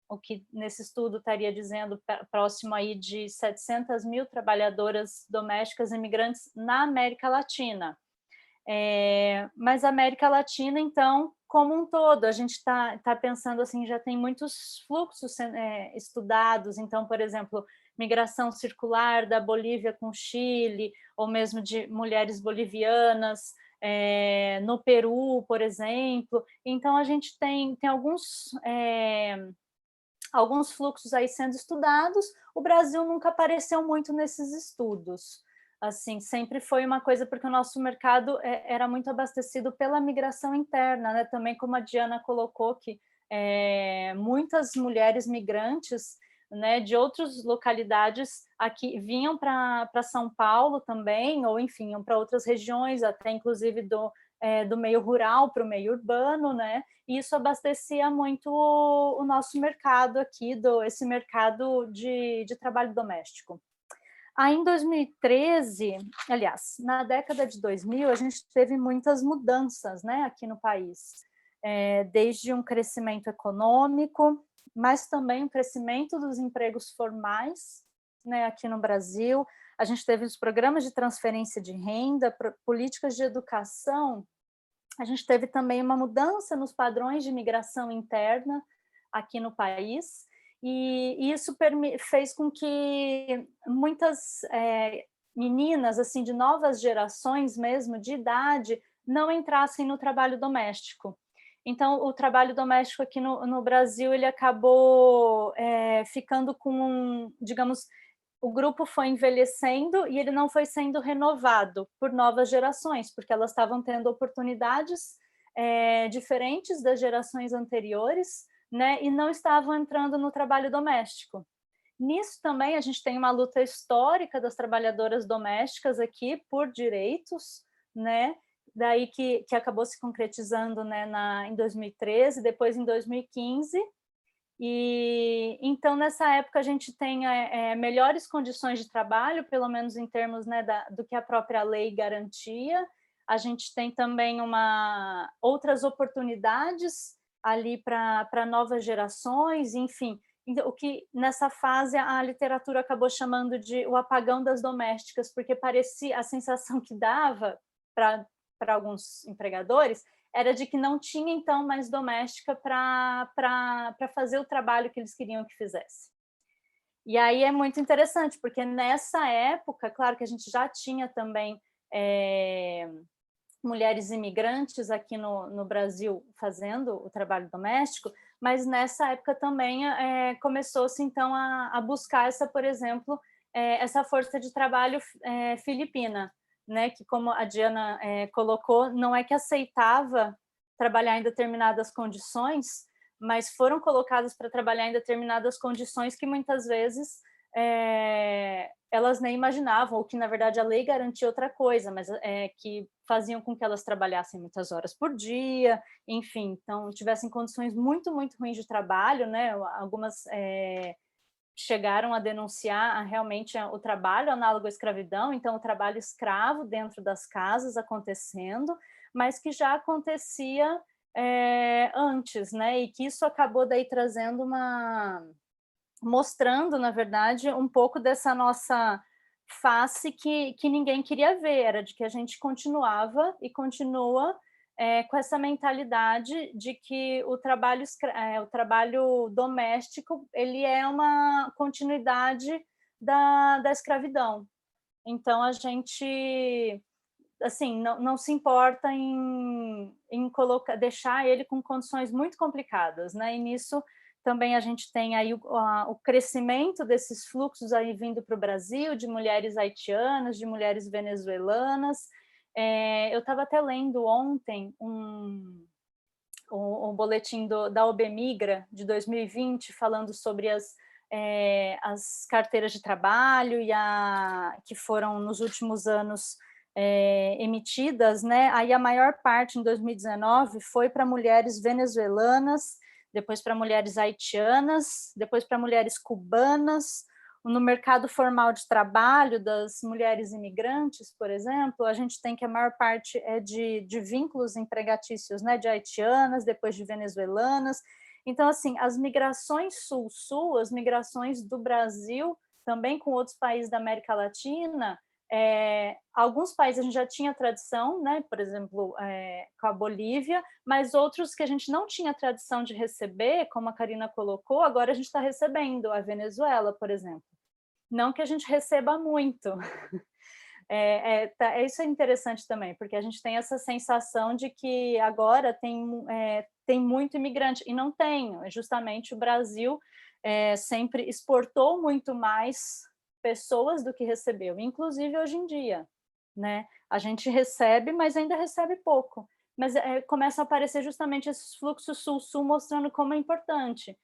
o que nesse estudo estaria dizendo, próximo aí de 700 mil trabalhadoras domésticas imigrantes na América Latina. Mas a América Latina, então, como um todo, a gente está pensando assim, já tem muitos fluxos estudados. Então, por exemplo, migração circular da Bolívia com Chile, ou mesmo de mulheres bolivianas no Peru, por exemplo. Então, a gente tem alguns fluxos aí sendo estudados. O Brasil nunca apareceu muito nesses estudos. Assim, sempre foi uma coisa, porque o nosso mercado era muito abastecido pela migração interna, né? Também, como a Diana colocou, que muitas mulheres migrantes, né, de outras localidades aqui vinham para São Paulo também, ou enfim, iam para outras regiões, até inclusive do meio rural para o meio urbano, né? E isso abastecia muito o nosso mercado aqui, esse mercado de trabalho doméstico. Aí, em 2013, aliás, na década de 2000, a gente teve muitas mudanças, né, aqui no país, desde um crescimento econômico, mas também um crescimento dos empregos formais, né, aqui no Brasil. A gente teve os programas de transferência de renda, políticas de educação. A gente teve também uma mudança nos padrões de migração interna aqui no país, e isso fez com que muitas meninas, assim, de novas gerações mesmo, de idade, não entrassem no trabalho doméstico. Então, o trabalho doméstico aqui no Brasil, ele acabou ficando com, digamos, o grupo foi envelhecendo e ele não foi sendo renovado por novas gerações, porque elas estavam tendo oportunidades diferentes das gerações anteriores, né, e não estavam entrando no trabalho doméstico. Nisso também a gente tem uma luta histórica das trabalhadoras domésticas aqui por direitos, né, daí que acabou se concretizando, né, em 2013, depois em 2015, e então nessa época a gente tem melhores condições de trabalho, pelo menos em termos, né, do que a própria lei garantia. A gente tem também outras oportunidades ali para novas gerações, enfim. O que nessa fase a literatura acabou chamando de o apagão das domésticas, porque parecia, a sensação que dava para alguns empregadores era de que não tinha, então, mais doméstica para fazer o trabalho que eles queriam que fizesse. E aí é muito interessante, porque nessa época, claro que a gente já tinha também mulheres imigrantes aqui no Brasil fazendo o trabalho doméstico, mas nessa época também começou-se, então, a buscar por exemplo, essa força de trabalho filipina, né, que, como a Diana colocou, não é que aceitava trabalhar em determinadas condições, mas foram colocadas para trabalhar em determinadas condições que muitas vezes elas nem imaginavam, ou que na verdade a lei garantia outra coisa, mas que faziam com que elas trabalhassem muitas horas por dia, enfim, então tivessem condições muito, muito ruins de trabalho, né? Algumas chegaram a denunciar realmente o trabalho análogo à escravidão, então o trabalho escravo dentro das casas acontecendo, mas que já acontecia antes, né? E que isso acabou daí trazendo mostrando, na verdade, um pouco dessa nossa face que ninguém queria ver, era de que a gente continuava e continua com essa mentalidade de que o trabalho doméstico ele é uma continuidade da escravidão. Então, a gente assim, não se importa em deixar ele com condições muito complicadas, né? E nisso também a gente tem aí o crescimento desses fluxos aí vindo para o Brasil, de mulheres haitianas, de mulheres venezuelanas. Eu estava até lendo ontem um boletim da OBMigra de 2020, falando sobre as carteiras de trabalho que foram nos últimos anos emitidas, né? Aí a maior parte em 2019 foi para mulheres venezuelanas, depois para mulheres haitianas, depois para mulheres cubanas. No mercado formal de trabalho das mulheres imigrantes, por exemplo, a gente tem que a maior parte é de vínculos empregatícios, né, de haitianas, depois de venezuelanas. Então, assim, as migrações sul-sul, as migrações do Brasil, também com outros países da América Latina, alguns países a gente já tinha tradição, né, por exemplo, com a Bolívia, mas outros que a gente não tinha tradição de receber, como a Karina colocou, agora a gente está recebendo, a Venezuela, por exemplo. Não que a gente receba muito. Isso é interessante também, porque a gente tem essa sensação de que agora tem muito imigrante, e não tem. Justamente o Brasil sempre exportou muito mais pessoas do que recebeu, inclusive hoje em dia, né? A gente recebe, mas ainda recebe pouco. Mas começam a aparecer justamente esses fluxos sul-sul mostrando como é importante.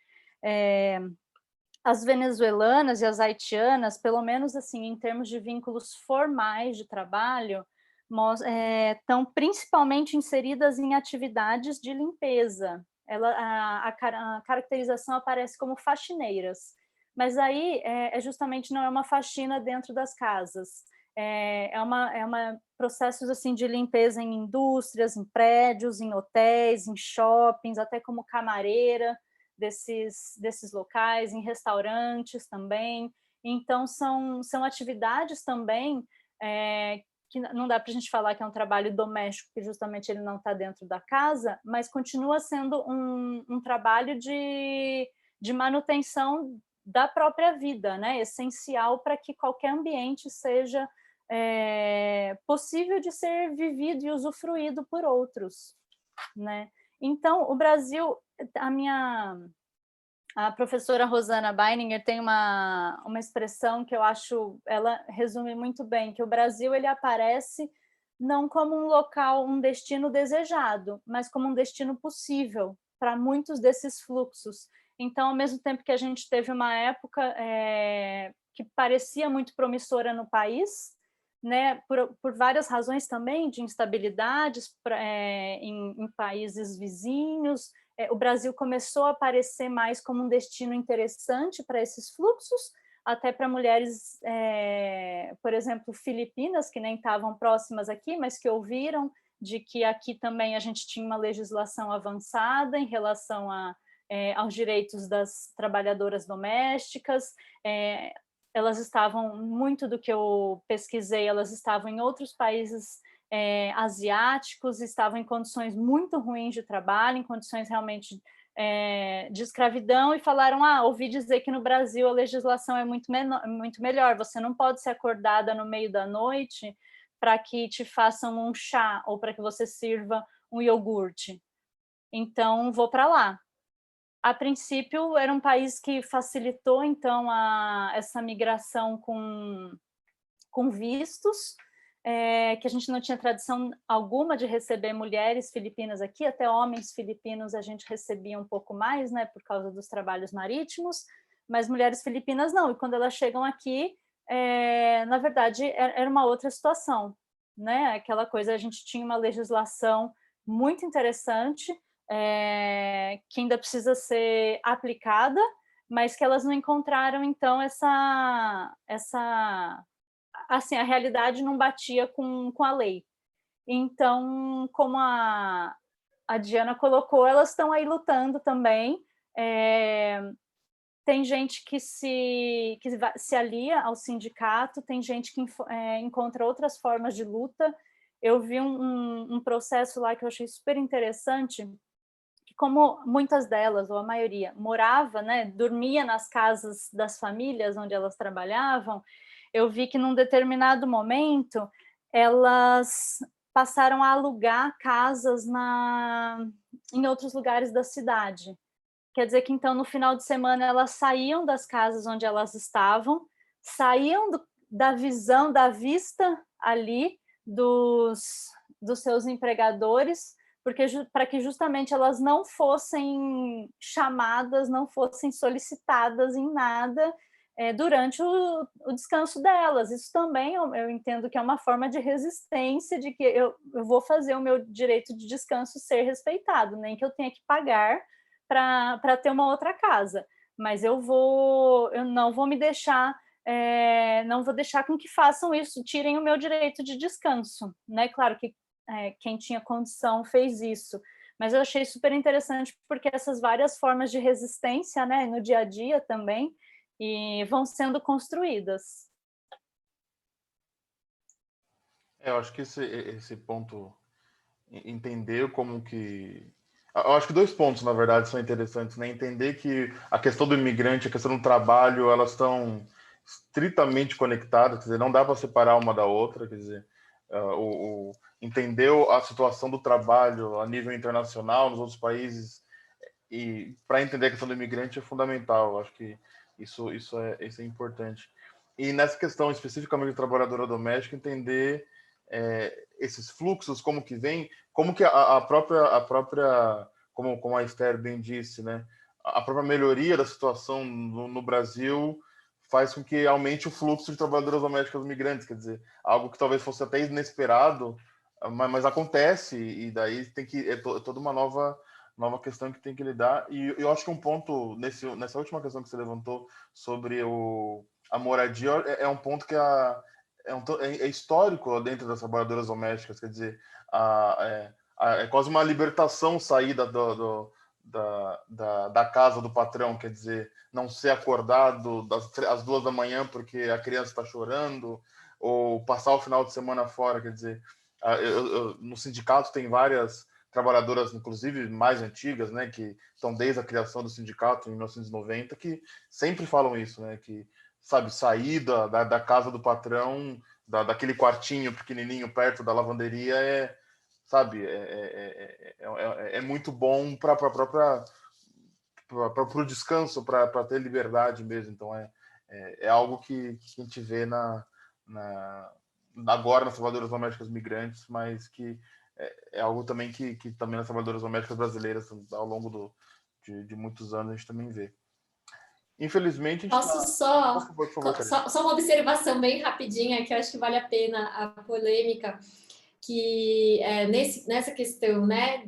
As venezuelanas e as haitianas, pelo menos assim, em termos de vínculos formais de trabalho, estão principalmente inseridas em atividades de limpeza. A caracterização aparece como faxineiras, mas aí justamente não é uma faxina dentro das casas, processos assim de limpeza em indústrias, em prédios, em hotéis, em shoppings, até como camareira desses locais, em restaurantes também. Então, são atividades também que não dá para a gente falar que é um trabalho doméstico, porque justamente ele não está dentro da casa, mas continua sendo um trabalho de manutenção da própria vida, né? Essencial para que qualquer ambiente seja possível de ser vivido e usufruído por outros, né? Então, o Brasil, a professora Rosana Beininger tem uma expressão que eu acho, ela resume muito bem, que o Brasil ele aparece não como um local, um destino desejado, mas como um destino possível para muitos desses fluxos. Então, ao mesmo tempo que a gente teve uma época que parecia muito promissora no país, né, por várias razões também de instabilidades em países vizinhos, o Brasil começou a aparecer mais como um destino interessante para esses fluxos, até para mulheres, por exemplo, filipinas, que nem estavam próximas aqui, mas que ouviram de que aqui também a gente tinha uma legislação avançada em relação aos direitos das trabalhadoras domésticas. Elas estavam, muito do que eu pesquisei, elas estavam em outros países asiáticos, estavam em condições muito ruins de trabalho, em condições realmente de escravidão, e falaram, ouvi dizer que no Brasil a legislação é muito melhor, você não pode ser acordada no meio da noite para que te façam um chá, ou para que você sirva um iogurte. Então, vou para lá. A princípio, era um país que facilitou, então, essa migração com vistos, que a gente não tinha tradição alguma de receber mulheres filipinas aqui, até homens filipinos a gente recebia um pouco mais, né, por causa dos trabalhos marítimos, mas mulheres filipinas não, e quando elas chegam aqui, na verdade, era uma outra situação, né, aquela coisa, a gente tinha uma legislação muito interessante, que ainda precisa ser aplicada, mas que elas não encontraram, então, assim, a realidade não batia com a lei. Então, como a Diana colocou, elas estão aí lutando também. Tem gente que se alia ao sindicato, tem gente que encontra outras formas de luta. Eu vi um processo lá que eu achei super interessante, que como muitas delas, ou a maioria, morava, né, dormia nas casas das famílias onde elas trabalhavam, eu vi que num determinado momento elas passaram a alugar casas em outros lugares da cidade. Quer dizer que, então, no final de semana, elas saíam das casas onde elas estavam, saíam da visão, da vista ali dos seus empregadores, porque para que justamente elas não fossem chamadas, não fossem solicitadas em nada durante o descanso delas. Isso também eu entendo que é uma forma de resistência, de que eu vou fazer o meu direito de descanso ser respeitado, nem que eu tenha que pagar para ter uma outra casa, mas eu não vou me deixar, não vou deixar com que façam isso, tirem o meu direito de descanso, né? Claro que quem tinha condição fez isso, mas eu achei super interessante porque essas várias formas de resistência, né, no dia a dia também, e vão sendo construídas. Eu acho que esse ponto, entender como que... Eu acho que dois pontos, na verdade, são interessantes, né? Entender que a questão do imigrante, a questão do trabalho, elas estão estritamente conectadas, quer dizer, não dá para separar uma da outra, quer dizer, entender a situação do trabalho a nível internacional, nos outros países, e para entender a questão do imigrante é fundamental. Eu acho que isso é importante. E nessa questão especificamente de trabalhadora doméstica, entender esses fluxos, como que vem, como que a própria como a Esther bem disse, né, a própria melhoria da situação no Brasil faz com que aumente o fluxo de trabalhadoras domésticas migrantes, quer dizer, algo que talvez fosse até inesperado, mas acontece, e daí tem que toda uma nova questão que tem que lidar. E eu acho que um ponto nessa última questão que você levantou sobre a moradia é um ponto que é histórico dentro das trabalhadoras domésticas, quer dizer, é quase uma libertação sair da casa do patrão, quer dizer, não ser acordado às 2 da manhã porque a criança está chorando, ou passar o final de semana fora, quer dizer, no sindicato tem várias trabalhadoras, inclusive mais antigas, né, que estão desde a criação do sindicato em 1990, que sempre falam isso, né, que, sabe, sair da casa do patrão, daquele quartinho pequenininho perto da lavanderia sabe, é muito bom para o descanso, para ter liberdade mesmo. Então, é algo que a gente vê agora nas trabalhadoras domésticas migrantes, mas que é algo também que também nas trabalhadoras domésticas brasileiras, ao longo de muitos anos, a gente também vê. Infelizmente, a gente Posso Por favor, só uma observação bem rapidinha, que eu acho que vale a pena a polêmica, que nessa questão, né,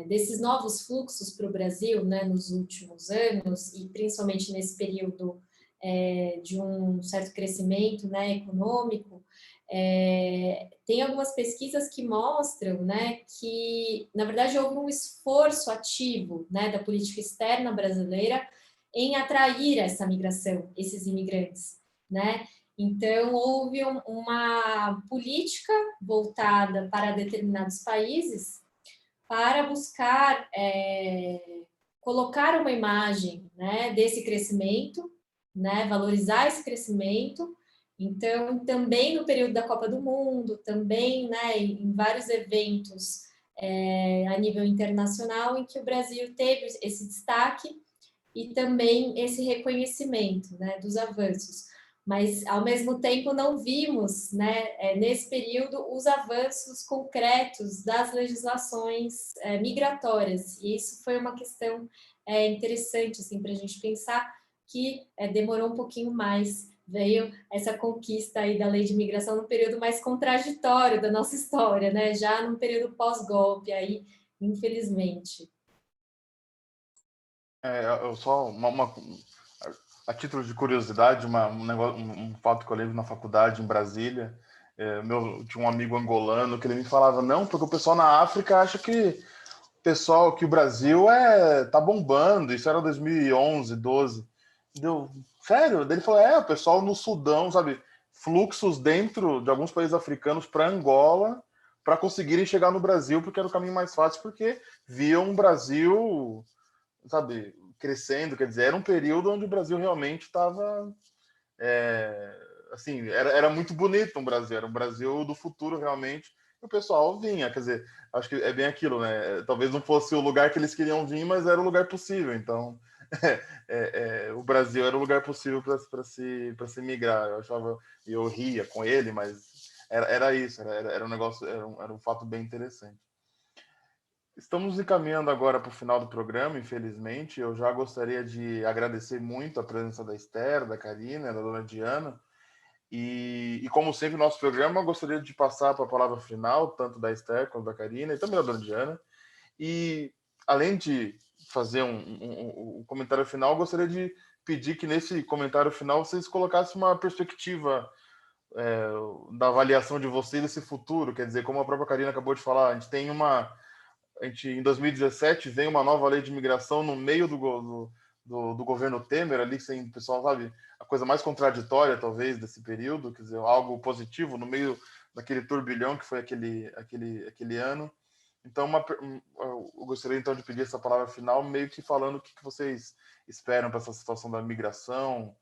desses novos fluxos para o Brasil, né, nos últimos anos, e principalmente nesse período de um certo crescimento, né, econômico, tem algumas pesquisas que mostram, né, que, na verdade, houve um esforço ativo, né, da política externa brasileira em atrair essa migração, esses imigrantes, né? Então, houve uma política voltada para determinados países para buscar colocar uma imagem, né, desse crescimento, né, valorizar esse crescimento. Então, também no período da Copa do Mundo, também, né, em vários eventos a nível internacional, em que o Brasil teve esse destaque e também esse reconhecimento, né, dos avanços. Mas, ao mesmo tempo, não vimos, né, nesse período, os avanços concretos das legislações migratórias. E isso foi uma questão interessante assim, para a gente pensar, que demorou um pouquinho mais. Veio essa conquista aí da lei de imigração no período mais contraditório da nossa história, né? Já no período pós-golpe, aí, infelizmente. Só a título de curiosidade, um fato que eu lembro na faculdade em Brasília, tinha um amigo angolano que ele me falava, não, porque o pessoal na África acha que o Brasil tá bombando, isso era 2011, 12. Deu, sério? Daí ele falou, o pessoal no Sudão, sabe, fluxos dentro de alguns países africanos para Angola para conseguirem chegar no Brasil, porque era o caminho mais fácil, porque viam o Brasil, sabe, crescendo, quer dizer, era um período onde o Brasil realmente estava assim, era muito bonito no Brasil, era um Brasil do futuro realmente, e o pessoal vinha, quer dizer, acho que é bem aquilo, né? Talvez não fosse o lugar que eles queriam vir, mas era o lugar possível, então o Brasil era o lugar possível para se migrar. Eu achava, e eu ria com ele, mas era isso, era um negócio, era um fato bem interessante. Estamos encaminhando agora para o final do programa, infelizmente. Eu já gostaria de agradecer muito a presença da Esther, da Karina, da dona Diana. E como sempre, no nosso programa, eu gostaria de passar para a palavra final, tanto da Esther quanto da Karina, e também da dona Diana. E, além de fazer um comentário final, eu gostaria de pedir que nesse comentário final vocês colocassem uma perspectiva da avaliação de vocês desse futuro. Quer dizer, como a própria Karina acabou de falar, em 2017 vem uma nova lei de imigração no meio do governo Temer, ali, sem o pessoal sabe, a coisa mais contraditória, talvez, desse período, quer dizer, algo positivo no meio daquele turbilhão que foi aquele ano. Então, eu gostaria, então, de pedir essa palavra final, meio que falando o que vocês esperam para essa situação da migração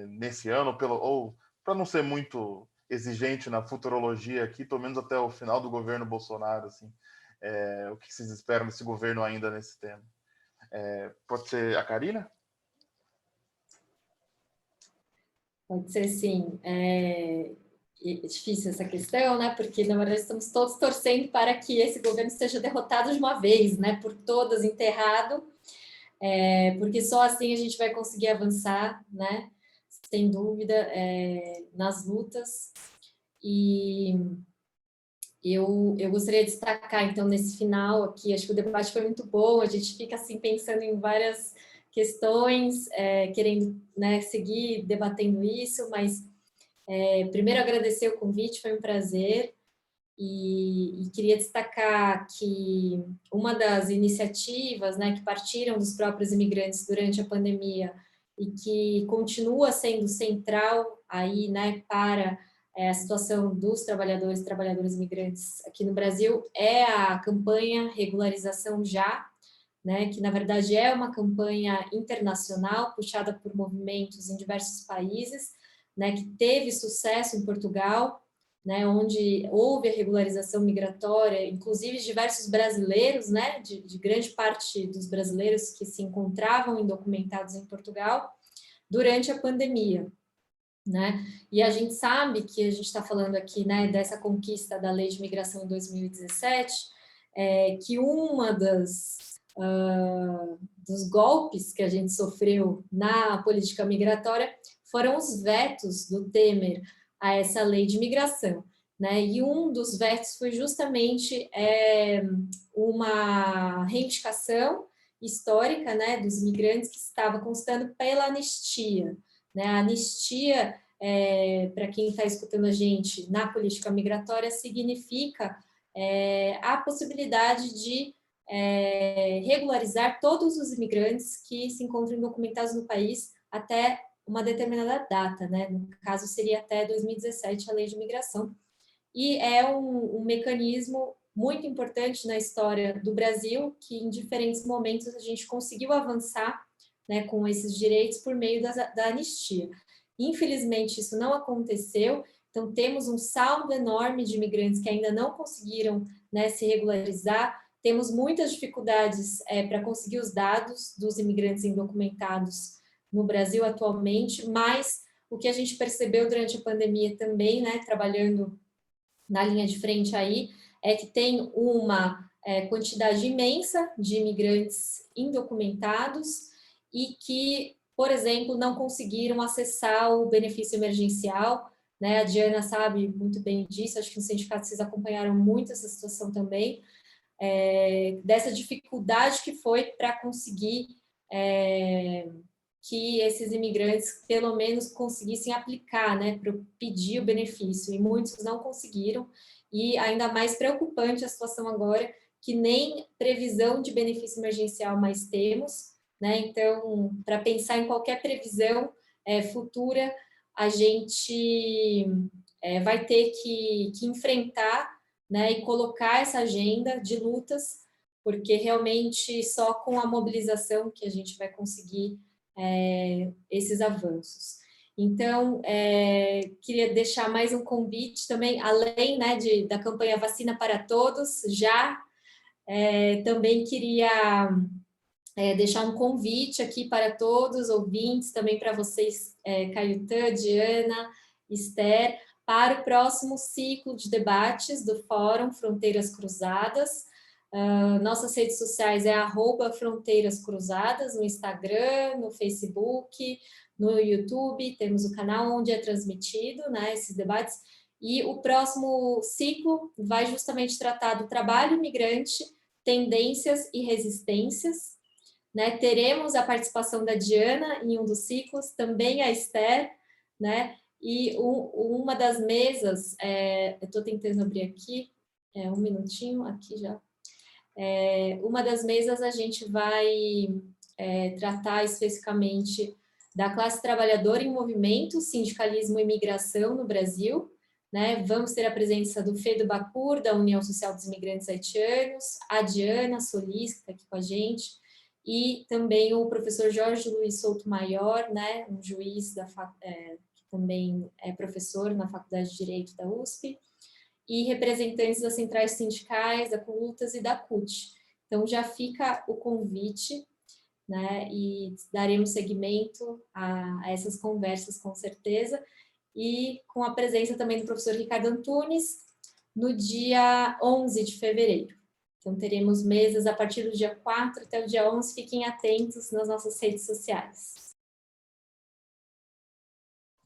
nesse ano, ou para não ser muito exigente na futurologia aqui, pelo menos até o final do governo Bolsonaro, assim. O que vocês esperam desse governo ainda nesse tema? Pode ser a Karina? Pode ser, sim. É difícil essa questão, né? Porque, na verdade, estamos todos torcendo para que esse governo seja derrotado de uma vez, né? Por todas, enterrado, porque só assim a gente vai conseguir avançar, né? Sem dúvida, nas lutas. E eu gostaria de destacar, então, nesse final aqui, acho que o debate foi muito bom, a gente fica, assim, pensando em várias questões, querendo, né, seguir debatendo isso, mas primeiro agradecer o convite, foi um prazer, e queria destacar que uma das iniciativas, né, que partiram dos próprios imigrantes durante a pandemia e que continua sendo central aí, né, para a situação dos trabalhadores e trabalhadoras imigrantes aqui no Brasil é a campanha Regularização Já, né, que na verdade é uma campanha internacional puxada por movimentos em diversos países, né, que teve sucesso em Portugal, né, onde houve a regularização migratória, inclusive diversos brasileiros, né, de grande parte dos brasileiros que se encontravam indocumentados em Portugal durante a pandemia, né? E a gente sabe que a gente está falando aqui, né, dessa conquista da Lei de Imigração em 2017, que uma dos golpes que a gente sofreu na política migratória foram os vetos do Temer a essa lei de imigração, né? E um dos vetos foi justamente uma reivindicação histórica, né, dos imigrantes que estava constando pela anistia, né? A anistia, para quem está escutando a gente na política migratória, significa a possibilidade de regularizar todos os imigrantes que se encontram documentados no país até uma determinada data, né? No caso, seria até 2017 a lei de imigração. E é um mecanismo muito importante na história do Brasil, que em diferentes momentos a gente conseguiu avançar, né, com esses direitos por meio da anistia. Infelizmente, isso não aconteceu, então temos um saldo enorme de imigrantes que ainda não conseguiram, né, se regularizar. Temos muitas dificuldades para conseguir os dados dos imigrantes indocumentados no Brasil atualmente, mas o que a gente percebeu durante a pandemia também, né, trabalhando na linha de frente aí, é que tem uma quantidade imensa de imigrantes indocumentados e que, por exemplo, não conseguiram acessar o benefício emergencial, né? A Diana sabe muito bem disso, acho que no sindicato vocês acompanharam muito essa situação também, dessa dificuldade que foi para conseguir que esses imigrantes pelo menos conseguissem aplicar, né, para pedir o benefício, e muitos não conseguiram, e ainda mais preocupante a situação agora, que nem previsão de benefício emergencial mais temos, né, então, para pensar em qualquer previsão futura, a gente vai ter que enfrentar, né, e colocar essa agenda de lutas, porque realmente só com a mobilização que a gente vai conseguir esses avanços. Então, queria deixar mais um convite também, além, né, da campanha Vacina para Todos, já também queria deixar um convite aqui para todos os ouvintes, também para vocês, Caiutã, Diana, Esther, para o próximo ciclo de debates do Fórum Fronteiras Cruzadas. Nossas redes sociais é @fronteirascruzadas, no Instagram, no Facebook, no YouTube, temos o canal onde é transmitido, né, esses debates, e o próximo ciclo vai justamente tratar do trabalho imigrante, tendências e resistências, né? Teremos a participação da Diana em um dos ciclos, também a Esther, né? E uma das mesas, eu estou tentando abrir aqui, um minutinho, aqui já. Uma das mesas a gente vai tratar especificamente da classe trabalhadora em movimento, sindicalismo e migração no Brasil, né? Vamos ter a presença do Fedo Bacur, da União Social dos Imigrantes Haitianos, a Diana Solis, que está aqui com a gente, e também o professor Jorge Luiz Souto Maior, né? Um juiz que também é professor na Faculdade de Direito da USP, e representantes das centrais sindicais, da CULTAS e da CUT. Então, já fica o convite, né, e daremos seguimento a essas conversas, com certeza, e com a presença também do professor Ricardo Antunes, no dia 11 de fevereiro. Então, teremos mesas a partir do dia 4 até o dia 11, fiquem atentos nas nossas redes sociais.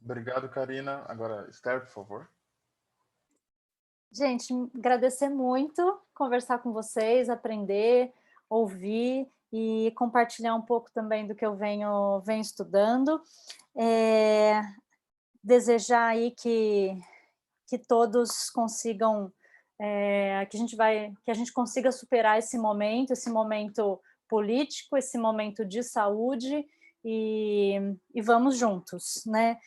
Obrigado, Karina. Agora, Esther, por favor. Gente, agradecer muito, conversar com vocês, aprender, ouvir e compartilhar um pouco também do que eu venho estudando. Desejar aí que todos consigam, que a gente consiga superar esse momento político, esse momento de saúde, e vamos juntos, né?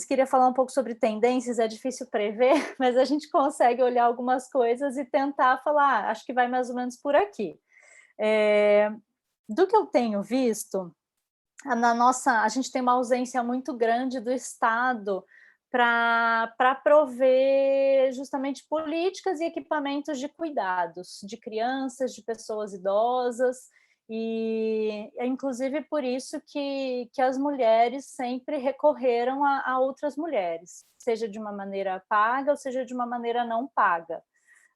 Queria falar um pouco sobre tendências, é difícil prever, mas a gente consegue olhar algumas coisas e tentar falar, acho que vai mais ou menos por aqui. Do que eu tenho visto, a gente tem uma ausência muito grande do Estado para prover justamente políticas e equipamentos de cuidados de crianças, de pessoas idosas, e é inclusive por isso que as mulheres sempre recorreram a outras mulheres, seja de uma maneira paga ou seja de uma maneira não paga,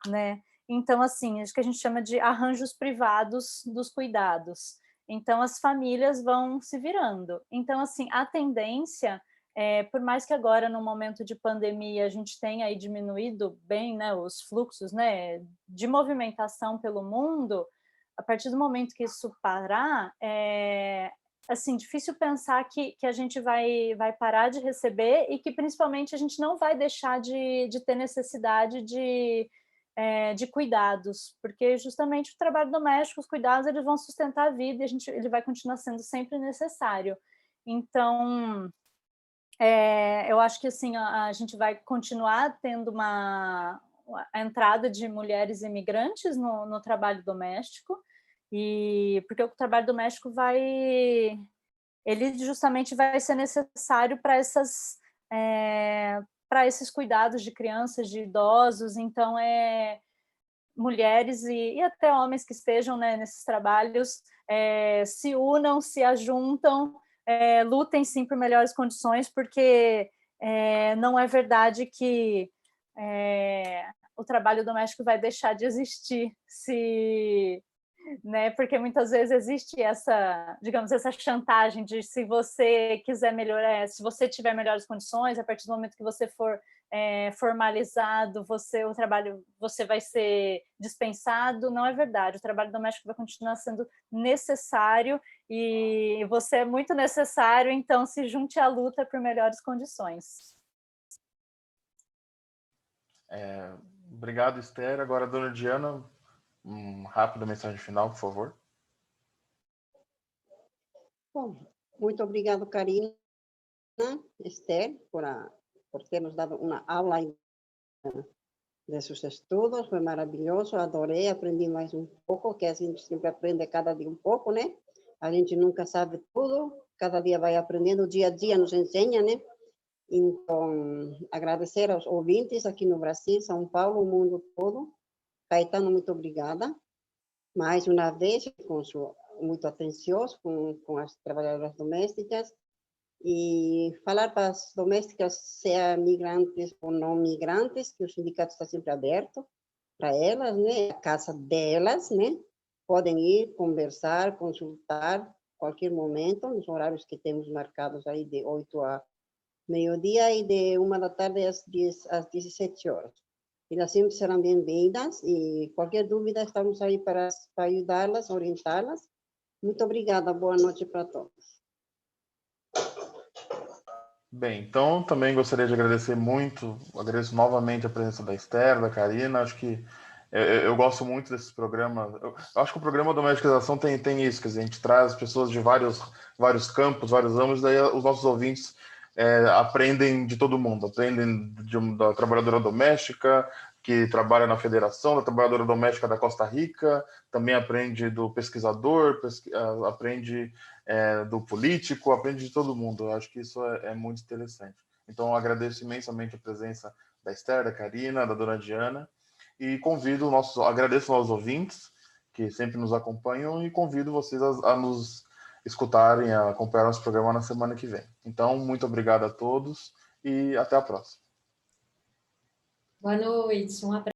né? Então, assim, acho que a gente chama de arranjos privados dos cuidados. Então, as famílias vão se virando. Então, assim, a tendência, por mais que agora, no momento de pandemia, a gente tenha aí diminuído bem, né, os fluxos, né, de movimentação pelo mundo, a partir do momento que isso parar, assim, difícil pensar que a gente vai parar de receber e que, principalmente, a gente não vai deixar de ter necessidade de cuidados, porque justamente o trabalho doméstico, os cuidados, eles vão sustentar a vida e ele vai continuar sendo sempre necessário. Então, eu acho que assim, a gente vai continuar tendo a entrada de mulheres imigrantes no trabalho doméstico, porque o trabalho doméstico ele justamente vai ser necessário para esses cuidados de crianças, de idosos. Então, mulheres e até homens que estejam, né, nesses trabalhos, se unam, se ajuntam, lutem sim por melhores condições, porque não é verdade que o trabalho doméstico vai deixar de existir, né? Porque muitas vezes existe digamos, essa chantagem de se você quiser melhorar, se você tiver melhores condições, a partir do momento que você for formalizado, você vai ser dispensado. Não é verdade, o trabalho doméstico vai continuar sendo necessário e você é muito necessário, então se junte à luta por melhores condições. Obrigado, Esther. Agora, dona Diana, rápida mensagem final, por favor. Bom, muito obrigado, Karina, Esther, por ter nos dado uma aula de seus estudos. Foi maravilhoso, adorei, aprendi mais um pouco, que a gente sempre aprende cada dia um pouco, né? A gente nunca sabe tudo, cada dia vai aprendendo, o dia a dia nos ensina, né? Então, agradecer aos ouvintes aqui no Brasil, São Paulo, o mundo todo. Caetano, muito obrigada. Mais uma vez, muito atencioso com as trabalhadoras domésticas. E falar para as domésticas, seja migrantes ou não migrantes, que o sindicato está sempre aberto para elas, né? A casa delas, né? Podem ir conversar, consultar, qualquer momento, nos horários que temos marcados aí de 8 a meio-dia e de 1 da tarde às 17 horas. Elas sempre serão bem-vindas e qualquer dúvida estamos aí para ajudá-las, orientá-las. Muito obrigada, boa noite para todos. Bem, então também gostaria de agradecer muito, agradeço novamente a presença da Esther, da Karina, acho que eu gosto muito desses programas, eu acho que o programa Domesticação tem isso, quer dizer, a gente traz pessoas de vários campos, vários ramos, daí os nossos ouvintes aprendem de todo mundo, aprendem da trabalhadora doméstica, que trabalha na federação, da trabalhadora doméstica da Costa Rica, também aprende do pesquisador, aprende do político, aprende de todo mundo. Eu acho que isso é muito interessante. Então, eu agradeço imensamente a presença da Esther, da Karina, da dona Diana, e agradeço aos ouvintes que sempre nos acompanham e convido vocês a nos escutarem, a acompanhar nosso programa na semana que vem. Então, muito obrigado a todos e até a próxima. Boa noite, um abraço.